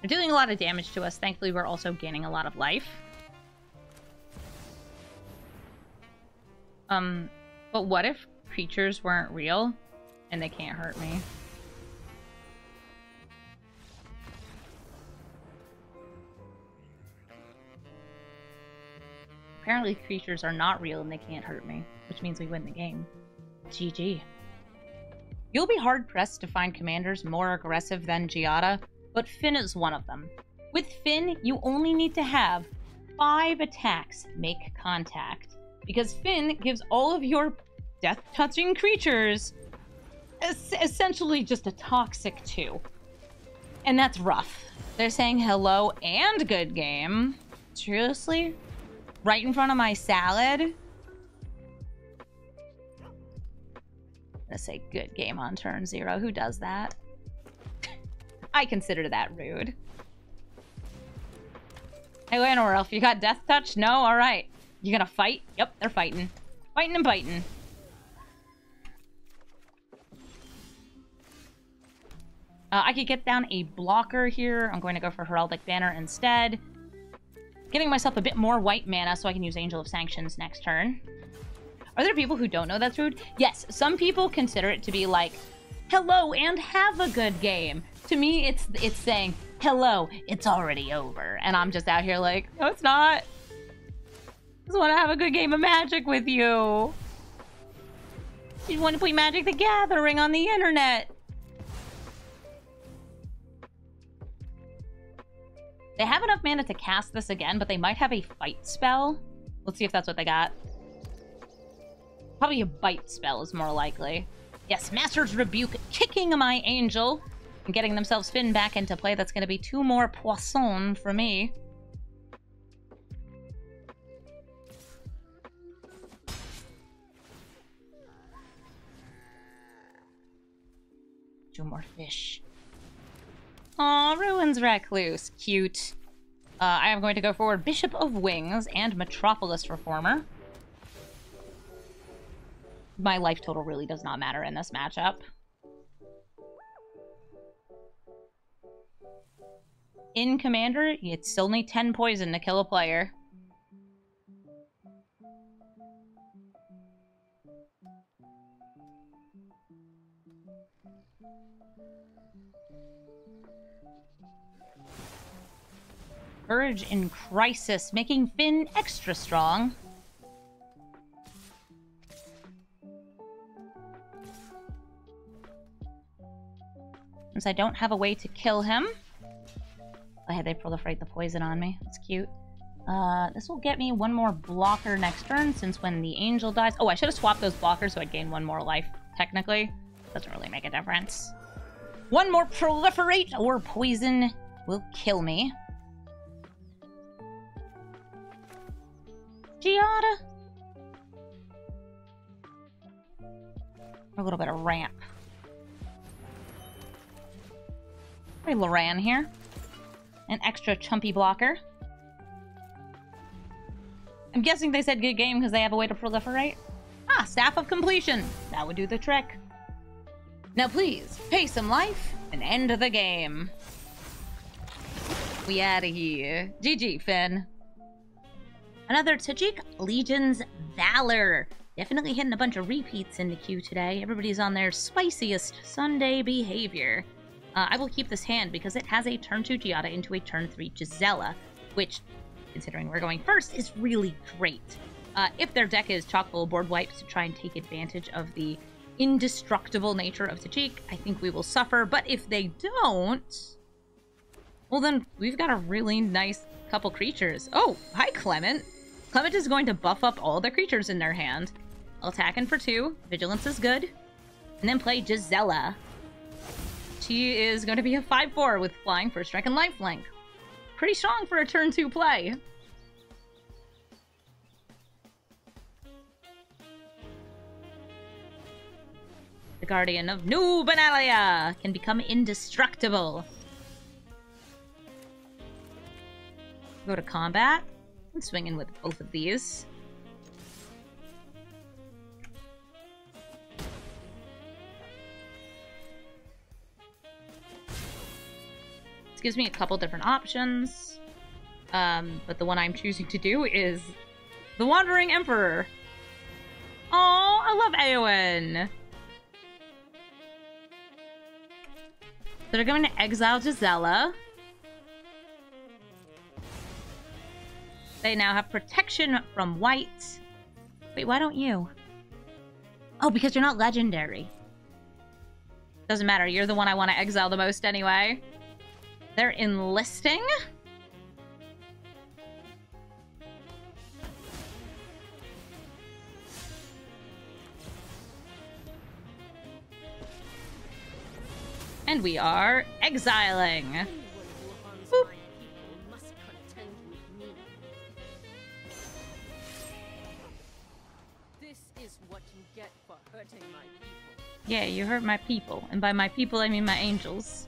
Speaker 1: They're dealing a lot of damage to us. Thankfully, we're also gaining a lot of life. But what if creatures weren't real and they can't hurt me? Apparently creatures are not real and they can't hurt me, which means we win the game. GG. You'll be hard-pressed to find commanders more aggressive than Giada, but Finn is one of them. With Finn, you only need to have 5 attacks make contact, because Finn gives all of your death-touching creatures essentially just a toxic 2. And that's rough. They're saying hello and good game. Seriously? Right in front of my salad? I'm gonna say good game on turn 0. Who does that? I consider that rude. Hey, Llanowar Elf, you got Death Touch? No? Alright. You gonna fight? Yep, they're fighting. Fighting and biting. I could get down a blocker here. I'm going to go for Heraldic Banner instead. Giving myself a bit more white mana so I can use Angel of Sanctions next turn. Are there people who don't know that's rude? Yes, some people consider it to be like, hello and have a good game. To me, it's saying, hello, it's already over. And I'm just out here like, no, it's not. I just want to have a good game of Magic with you. You want to play Magic the Gathering on the internet. They have enough mana to cast this again, but they might have a fight spell. Let's see if that's what they got. Probably a bite spell is more likely. Yes, Master's Rebuke, kicking my angel and getting themselves Finn back into play. That's going to be 2 more Poisson for me. Two more fish. Aw, Ruins Recluse. Cute. I am going to go forward Bishop of Wings and Metropolis Reformer. My life total really does not matter in this matchup. In Commander, it's still need 10 poison to kill a player. Urge in Crisis, making Finn extra strong. Since I don't have a way to kill him. I had they proliferate the poison on me. That's cute. This will get me 1 more blocker next turn, since when the angel dies... Oh, I should have swapped those blockers so I'd gain 1 more life, technically. Doesn't really make a difference. 1 more proliferate or poison will kill me. Giada. A little bit of ramp. Hey, Loran here. An extra chumpy blocker. I'm guessing they said good game because they have a way to proliferate. Ah, Staff of Completion. That would do the trick. Now please, pay some life and end the game. We outta here. GG, Finn. Another Tajik Legion's Valor. Definitely hitting a bunch of repeats in the queue today. Everybody's on their spiciest Sunday behavior. I will keep this hand because it has a turn 2 Giada into a turn 3 Gisela, which, considering we're going first, is really great. If their deck is chock full of board wipes to try and take advantage of the indestructible nature of Tajik, I think we will suffer. But if they don't, well then we've got a really nice couple creatures. Oh, hi Clement. Clement is going to buff up all the creatures in their hand. I'll attack in for 2. Vigilance is good. And then play Gisela. She is going to be a 5/4 with flying, first strike, and lifelink. Pretty strong for a turn 2 play. The Guardian of New Benalia can become indestructible. Go to combat. I'm swinging with both of these. This gives me a couple different options. But the one I'm choosing to do is the Wandering Emperor. Oh, I love Eowyn. So they're going to exile Gisela. They now have protection from white. Wait, why don't you? Oh, because you're not legendary. Doesn't matter, you're the one I want to exile the most anyway. They're enlisting. And we are exiling. Boop. Yeah, you hurt my people. And by my people, I mean my angels.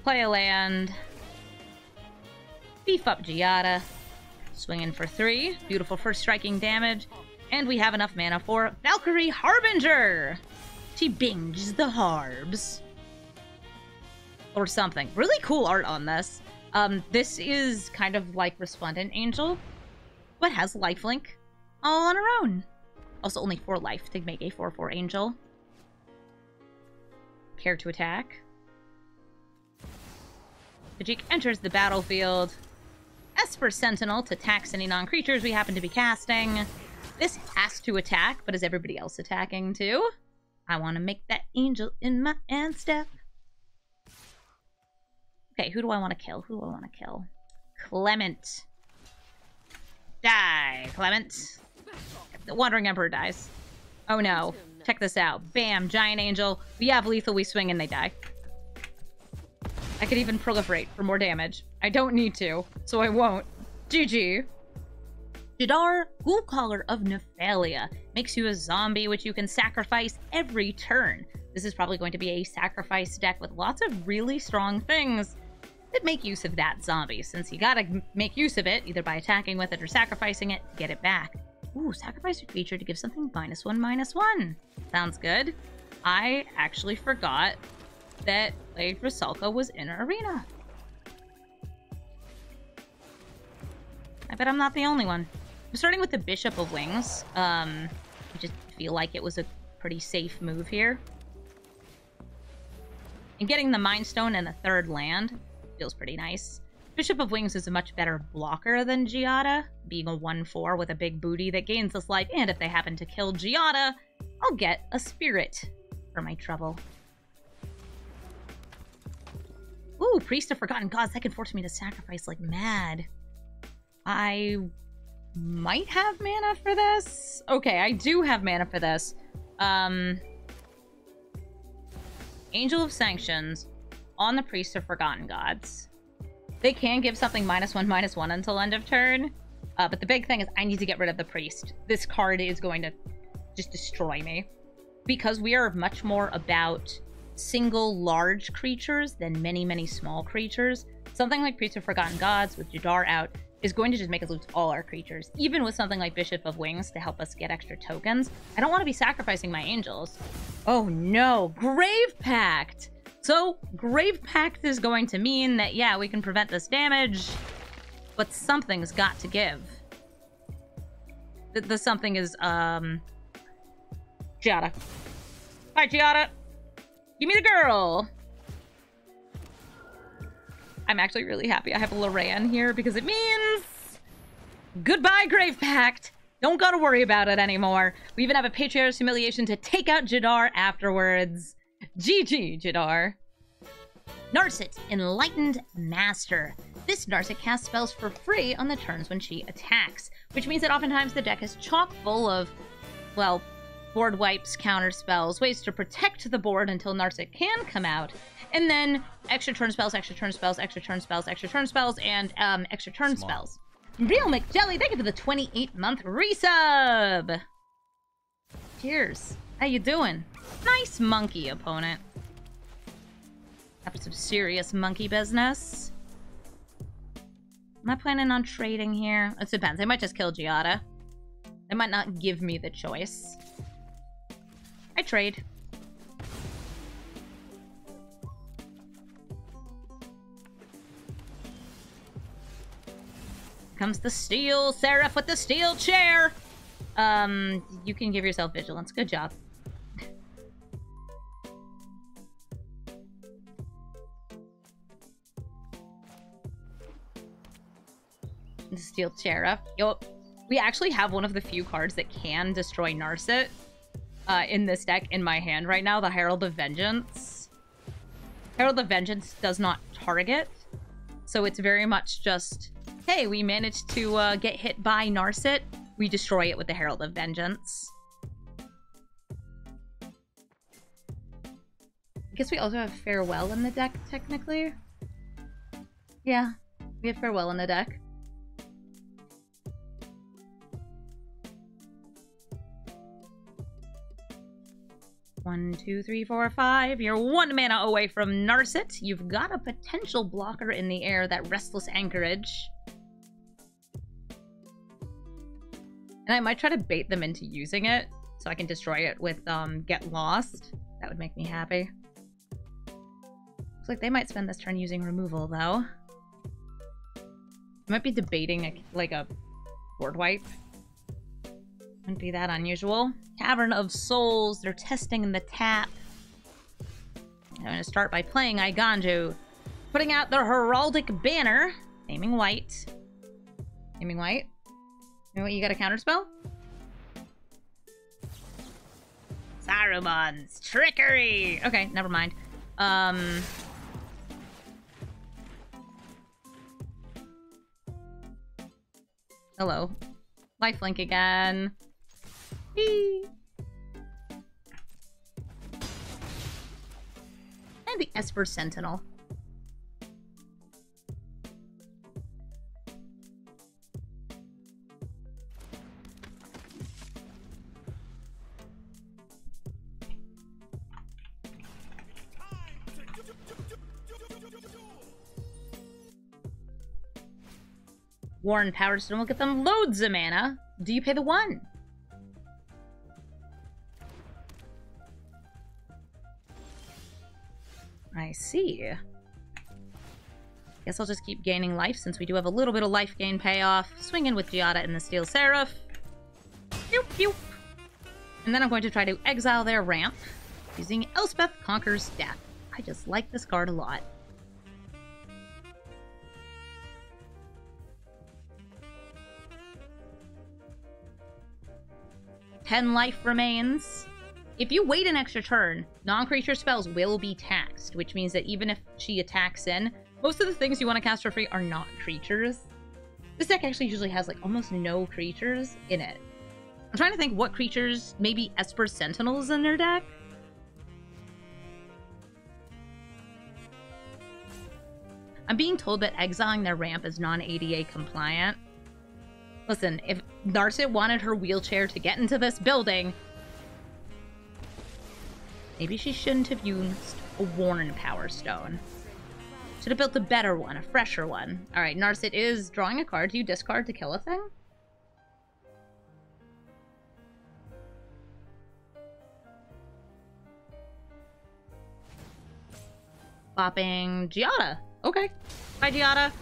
Speaker 1: Play a land. Beef up Giada. Swinging for 3. Beautiful first striking damage. And we have enough mana for Valkyrie Harbinger. She binges the harbs. Or something. Really cool art on this. This is kind of like Resplendent Angel, but has lifelink all on her own. Also only 4 life to make a 4/4 angel. Care to attack. Tajik enters the battlefield. Esper Sentinel to tax any non-creatures we happen to be casting. This has to attack, but is everybody else attacking too? I want to make that angel in my hand step. Okay, who do I want to kill? Who do I want to kill? Clement. Die, Clement. The Wandering Emperor dies. Oh no. Check this out. Bam, Giant Angel. We have lethal, we swing, and they die. I could even proliferate for more damage. I don't need to, so I won't. GG. Jadar, Ghoulcaller of Nephalia. Makes you a zombie, which you can sacrifice every turn. This is probably going to be a sacrifice deck with lots of really strong things that make use of that zombie, since you gotta make use of it, either by attacking with it or sacrificing it to get it back. Ooh, sacrifice your creature to give something -1/-1. Sounds good. I actually forgot that Plague Rusalka was in Arena. I bet I'm not the only one. I'm starting with the Bishop of Wings. I just feel like it was a pretty safe move here. And getting the Mind Stone and a 3rd land feels pretty nice. Bishop of Wings is a much better blocker than Giada, being a 1/4 with a big booty that gains this life, and if they happen to kill Giada, I'll get a spirit for my trouble. Ooh, Priest of Forgotten Gods, that can force me to sacrifice like mad. I might have mana for this. Okay, I do have mana for this. Angel of Sanctions on the Priest of Forgotten Gods. They can give something -1/-1 until end of turn, but the big thing is I need to get rid of the Priest. This card is going to just destroy me. Because we are much more about single large creatures than many, many small creatures. Something like Priest of Forgotten Gods with Jadar out is going to just make us lose all our creatures, even with something like Bishop of Wings to help us get extra tokens. I don't want to be sacrificing my angels. Oh no, Grave Pact! So, Grave Pact is going to mean that, yeah, we can prevent this damage, but something's got to give. The something is, Giada. Hi, Giada! Give me the girl! I'm actually really happy I have Loran here because it means goodbye, Grave Pact. Don't gotta worry about it anymore. We even have a Patriarch's Humiliation to take out Jadar afterwards. GG, Jadar. Narset, Enlightened Master. This Narset casts spells for free on the turns when she attacks, which means that oftentimes the deck is chock full of, well, board wipes, counter spells, ways to protect the board until Narset can come out, and then extra turn spells, extra turn spells, extra turn spells, extra turn spells, and extra turn spells. Real McJelly, thank you for the 28-month resub! Cheers. How you doing? Nice monkey, opponent. After some serious monkey business. Am I planning on trading here? It depends. I might just kill Giada. They might not give me the choice. I trade. Comes the steel Seraph with the steel chair. You can give yourself vigilance. Good job. The steel Sheriff. Yo, we actually have one of the few cards that can destroy Narset in this deck in my hand right now, the Herald of Vengeance. Herald of Vengeance does not target, so it's very much just, hey, we managed to get hit by Narset, we destroy it with the Herald of Vengeance. I guess we also have Farewell in the deck, technically. Yeah, we have Farewell in the deck. One, two, three, four, five. You're 1 mana away from Narset. You've got a potential blocker in the air, that Restless Anchorage. And I might try to bait them into using it, so I can destroy it with Get Lost. That would make me happy. Looks like they might spend this turn using removal, though. I might be debating like a board wipe. Wouldn't be that unusual. Cavern of Souls, they're testing the tap. I'm going to start by playing Iganju. Putting out the Heraldic Banner. Naming white. Naming white. You know what, you got a counterspell? Saruman's Trickery! Okay, never mind. Hello. Lifelink again. Eee. And the Esper Sentinel. Warren Powerstone will get them loads of mana. Do you pay the 1? I see. Guess I'll just keep gaining life since we do have a little bit of life gain payoff. Swing in with Giada and the Steel Seraph. Pew, pew. And then I'm going to try to exile their ramp using Elspeth Conquers Death. I just like this card a lot. 10 life remains. If you wait an extra turn, non-creature spells will be taxed, which means that even if she attacks in, most of the things you want to cast for free are not creatures. This deck actually usually has like almost no creatures in it. I'm trying to think what creatures, maybe Esper Sentinels in their deck? I'm being told that exiling their ramp is non-ADA compliant. Listen, if Narset wanted her wheelchair to get into this building, maybe she shouldn't have used a Worn Power Stone. Should have built a better one, a fresher one. Alright, Narset is drawing a card. Do you discard to kill a thing? Popping Giada. Okay. Bye, Giada.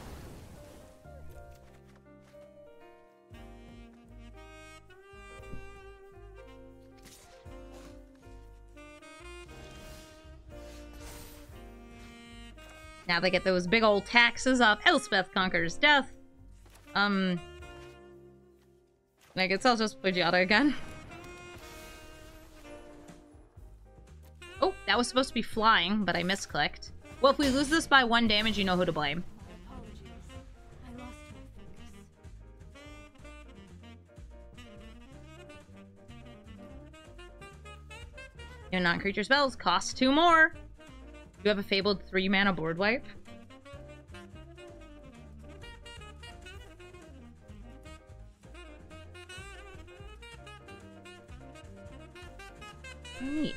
Speaker 1: Now they get those big old taxes off Elspeth Conquers Death. I guess I'll just play Giada again. Oh, that was supposed to be flying, but I misclicked. Well, if we lose this by 1 damage, you know who to blame. Your non-creature spells cost 2 more. You have a fabled 3-mana board wipe. Neat.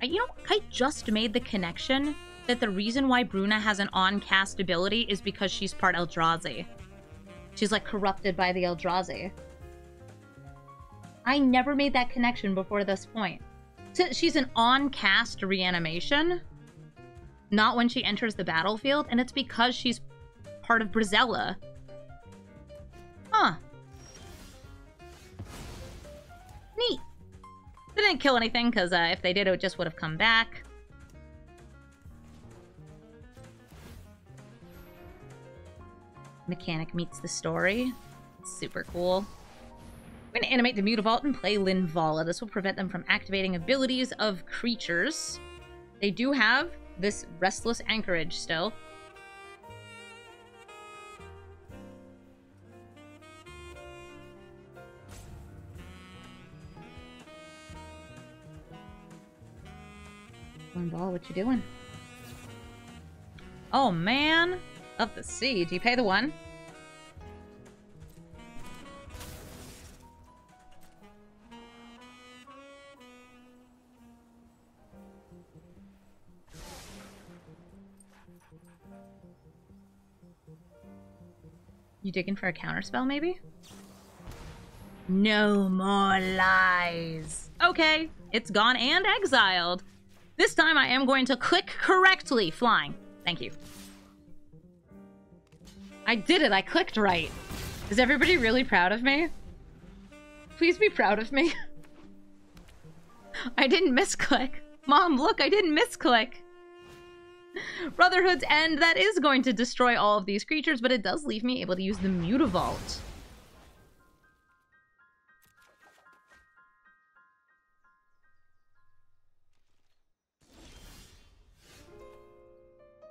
Speaker 1: You know, I just made the connection that the reason why Bruna has an on-cast ability is because she's part Eldrazi. She's, like, corrupted by the Eldrazi. I never made that connection before this point. So she's an on-cast reanimation, not when she enters the battlefield, and it's because she's part of Brazella. Huh. Neat. They didn't kill anything, because if they did, it just would have come back. Mechanic meets the story. It's super cool. I'm going to animate the Mutavault and play Linvala. This will prevent them from activating abilities of creatures. They do have this Restless Anchorage still. Linvala, what you doing? Oh, man. Of the sea. Do you pay the 1? You digging for a counterspell, maybe? No more lies. Okay, it's gone and exiled. This time I am going to click correctly. Flying. Thank you. I did it. I clicked right. Is everybody really proud of me? Please be proud of me. I didn't misclick. Mom, look, I didn't misclick. Brotherhood's End, that is going to destroy all of these creatures, but it does leave me able to use the Mutavault.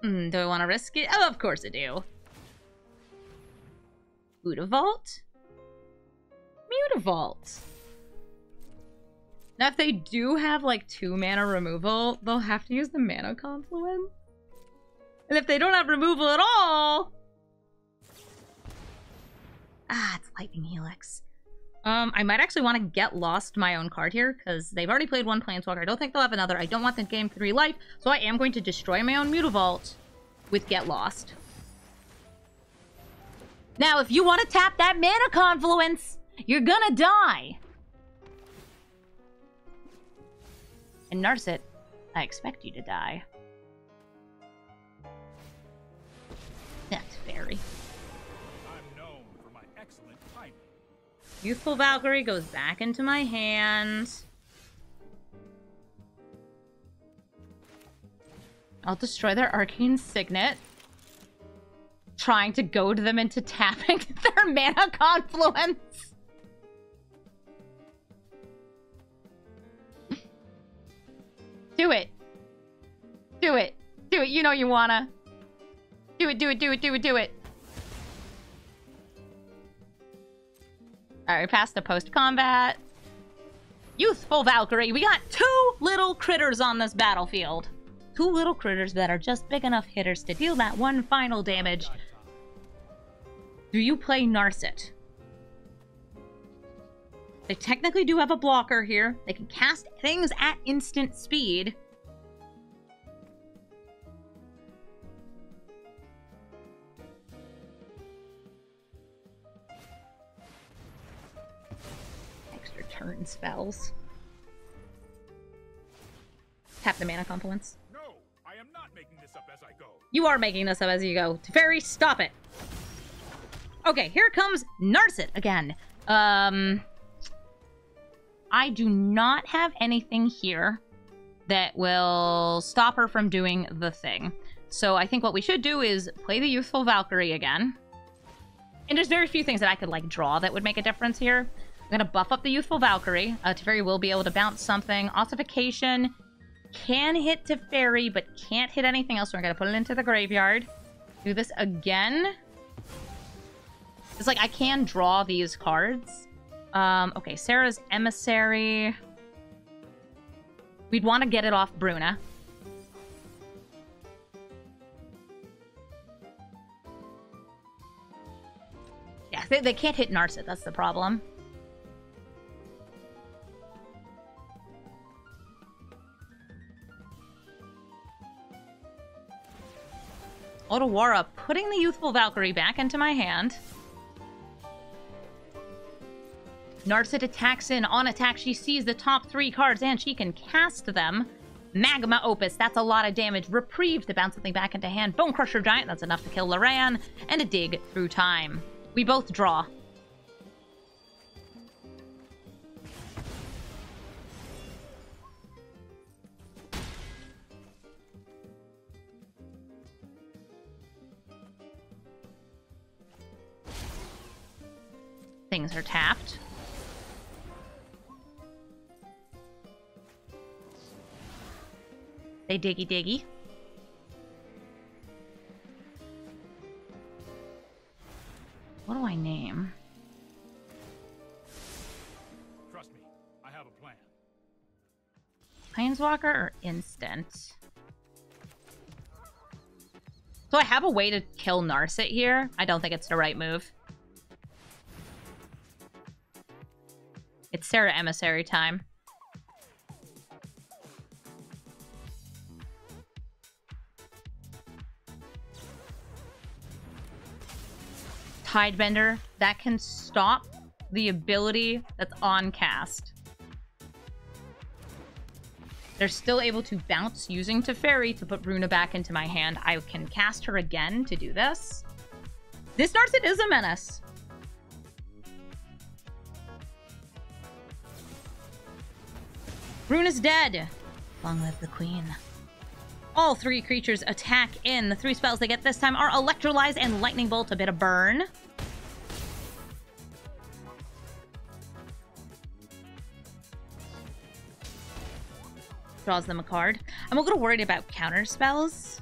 Speaker 1: Do I want to risk it? Oh, of course I do. Mutavault? Mutavault. Now, if they do have, like, 2 mana removal, they'll have to use the Mana Confluence. And if they don't have removal at all... Ah, it's Lightning Helix. I might actually want to get lost my own card here, because they've already played 1 Planeswalker. I don't think they'll have another. I don't want them to gain 3 life, so I am going to destroy my own Mutavault with Get Lost. Now, if you want to tap that Mana Confluence, you're gonna die. And Narset, I expect you to die. That's fairy.
Speaker 3: I'm known for my excellent timing.
Speaker 1: Youthful Valkyrie goes back into my hand. I'll destroy their Arcane Signet. Trying to goad them into tapping their Mana Confluence. Do it. Do it. Do it. You know you wanna. Do it, do it, do it, do it, do it. Alright, past the post-combat. Youthful Valkyrie. We got 2 little critters on this battlefield. 2 little critters that are just big enough hitters to deal that 1 final damage. Do you play Narset? They technically do have a blocker here. They can cast things at instant speed. Extra turn spells. Tap the mana complements.
Speaker 3: No, I am not making this up as I go.
Speaker 1: You are making this up as you go. Teferi, stop it. Okay, here comes Narset again. I do not have anything here that will stop her from doing the thing. So I think what we should do is play the Youthful Valkyrie again. And there's very few things that I could, like, draw that would make a difference here. I'm going to buff up the Youthful Valkyrie. Teferi will be able to bounce something. Ossification can hit Teferi, but can't hit anything else. So we're going to put it into the graveyard. Do this again. It's like I can draw these cards. Okay, Sarah's Emissary. We'd want to get it off Bruna. Yeah, they can't hit Narset. That's the problem. Otawara putting the Youthful Valkyrie back into my hand. Narset attacks in. On attack, she sees the top 3 cards and she can cast them. Magma Opus, that's a lot of damage. Reprieve to bounce something back into hand. Bone Crusher Giant, that's enough to kill Loran. And a Dig Through Time. We both draw. Things are tapped. They diggy diggy. What do I name?
Speaker 3: Trust me, I have a plan.
Speaker 1: Planeswalker or Instant? So I have a way to kill Narset here. I don't think it's the right move. It's Sarah Emissary time. Tidebender, that can stop the ability that's on cast. They're still able to bounce using Teferi to put Bruna back into my hand. I can cast her again to do this. This Narset is a menace. Bruna's dead. Long live the queen. All 3 creatures attack in. The 3 spells they get this time are Electrolyze and Lightning Bolt, a bit of burn. Draws them a card. I'm a little worried about counter spells.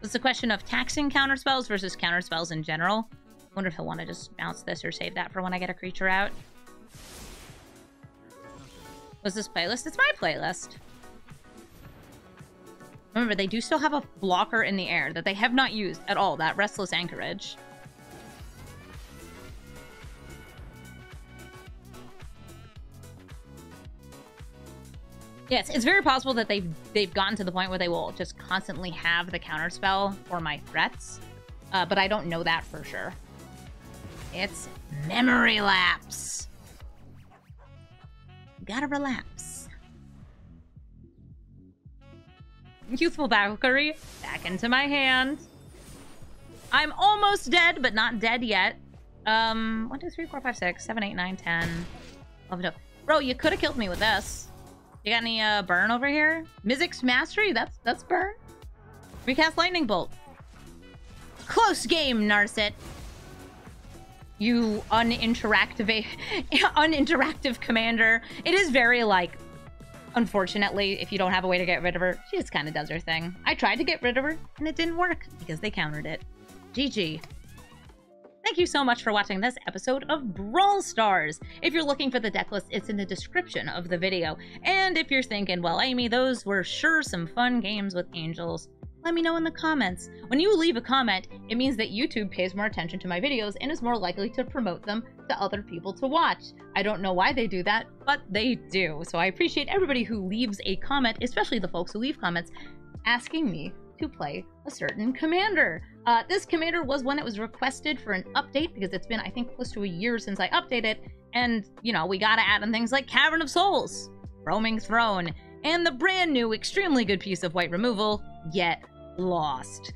Speaker 1: It's a question of taxing counter spells versus counter spells in general. I wonder if he'll want to just bounce this or save that for when I get a creature out. Was this playlist? It's my playlist. Remember, they do still have a blocker in the air that they have not used at all, that Restless Anchorage. Yes, it's very possible that they've gotten to the point where they will just constantly have the counterspell for my threats, but I don't know that for sure. It's Memory Lapse. Gotta relapse. Youthful Valkyrie, back into my hand. I'm almost dead, but not dead yet. 1, 2, 3, 4, 5, 6, 7, 8, 9, 10. 11, 12. Bro, you could have killed me with this. You got any burn over here? Mizzix's Mastery? That's burn. Recast Lightning Bolt. Close game, Narset. You uninteractive commander. It is very, like, unfortunately, if you don't have a way to get rid of her, she just kind of does her thing. I tried to get rid of her, and it didn't work because they countered it. GG. Thank you so much for watching this episode of Brawl Stars. If you're looking for the deck list, it's in the description of the video. And if you're thinking, well, Amy, those were sure some fun games with angels, let me know in the comments. When you leave a comment, it means that YouTube pays more attention to my videos and is more likely to promote them to other people to watch. I don't know why they do that, but they do. So I appreciate everybody who leaves a comment, especially the folks who leave comments, asking me to play a certain commander. This commander was one that was requested for an update because it's been, I think, close to a year since I updated. And, you know, we gotta add in things like Cavern of Souls, Roaming Throne, and the brand new, extremely good piece of white removal, Yet Lost.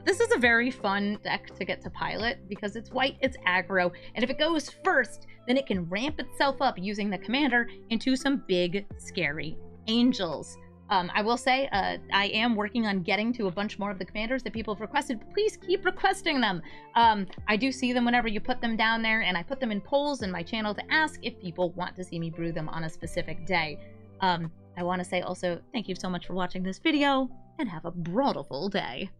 Speaker 1: This is a very fun deck to get to pilot because it's white, it's aggro, and if it goes first, then it can ramp itself up using the commander into some big, scary angels. I will say, I am working on getting to a bunch more of the commanders that people have requested. Please keep requesting them. I do see them whenever you put them down there, and I put them in polls in my channel to ask if people want to see me brew them on a specific day. I want to say also, thank you so much for watching this video, and have a brawlful day.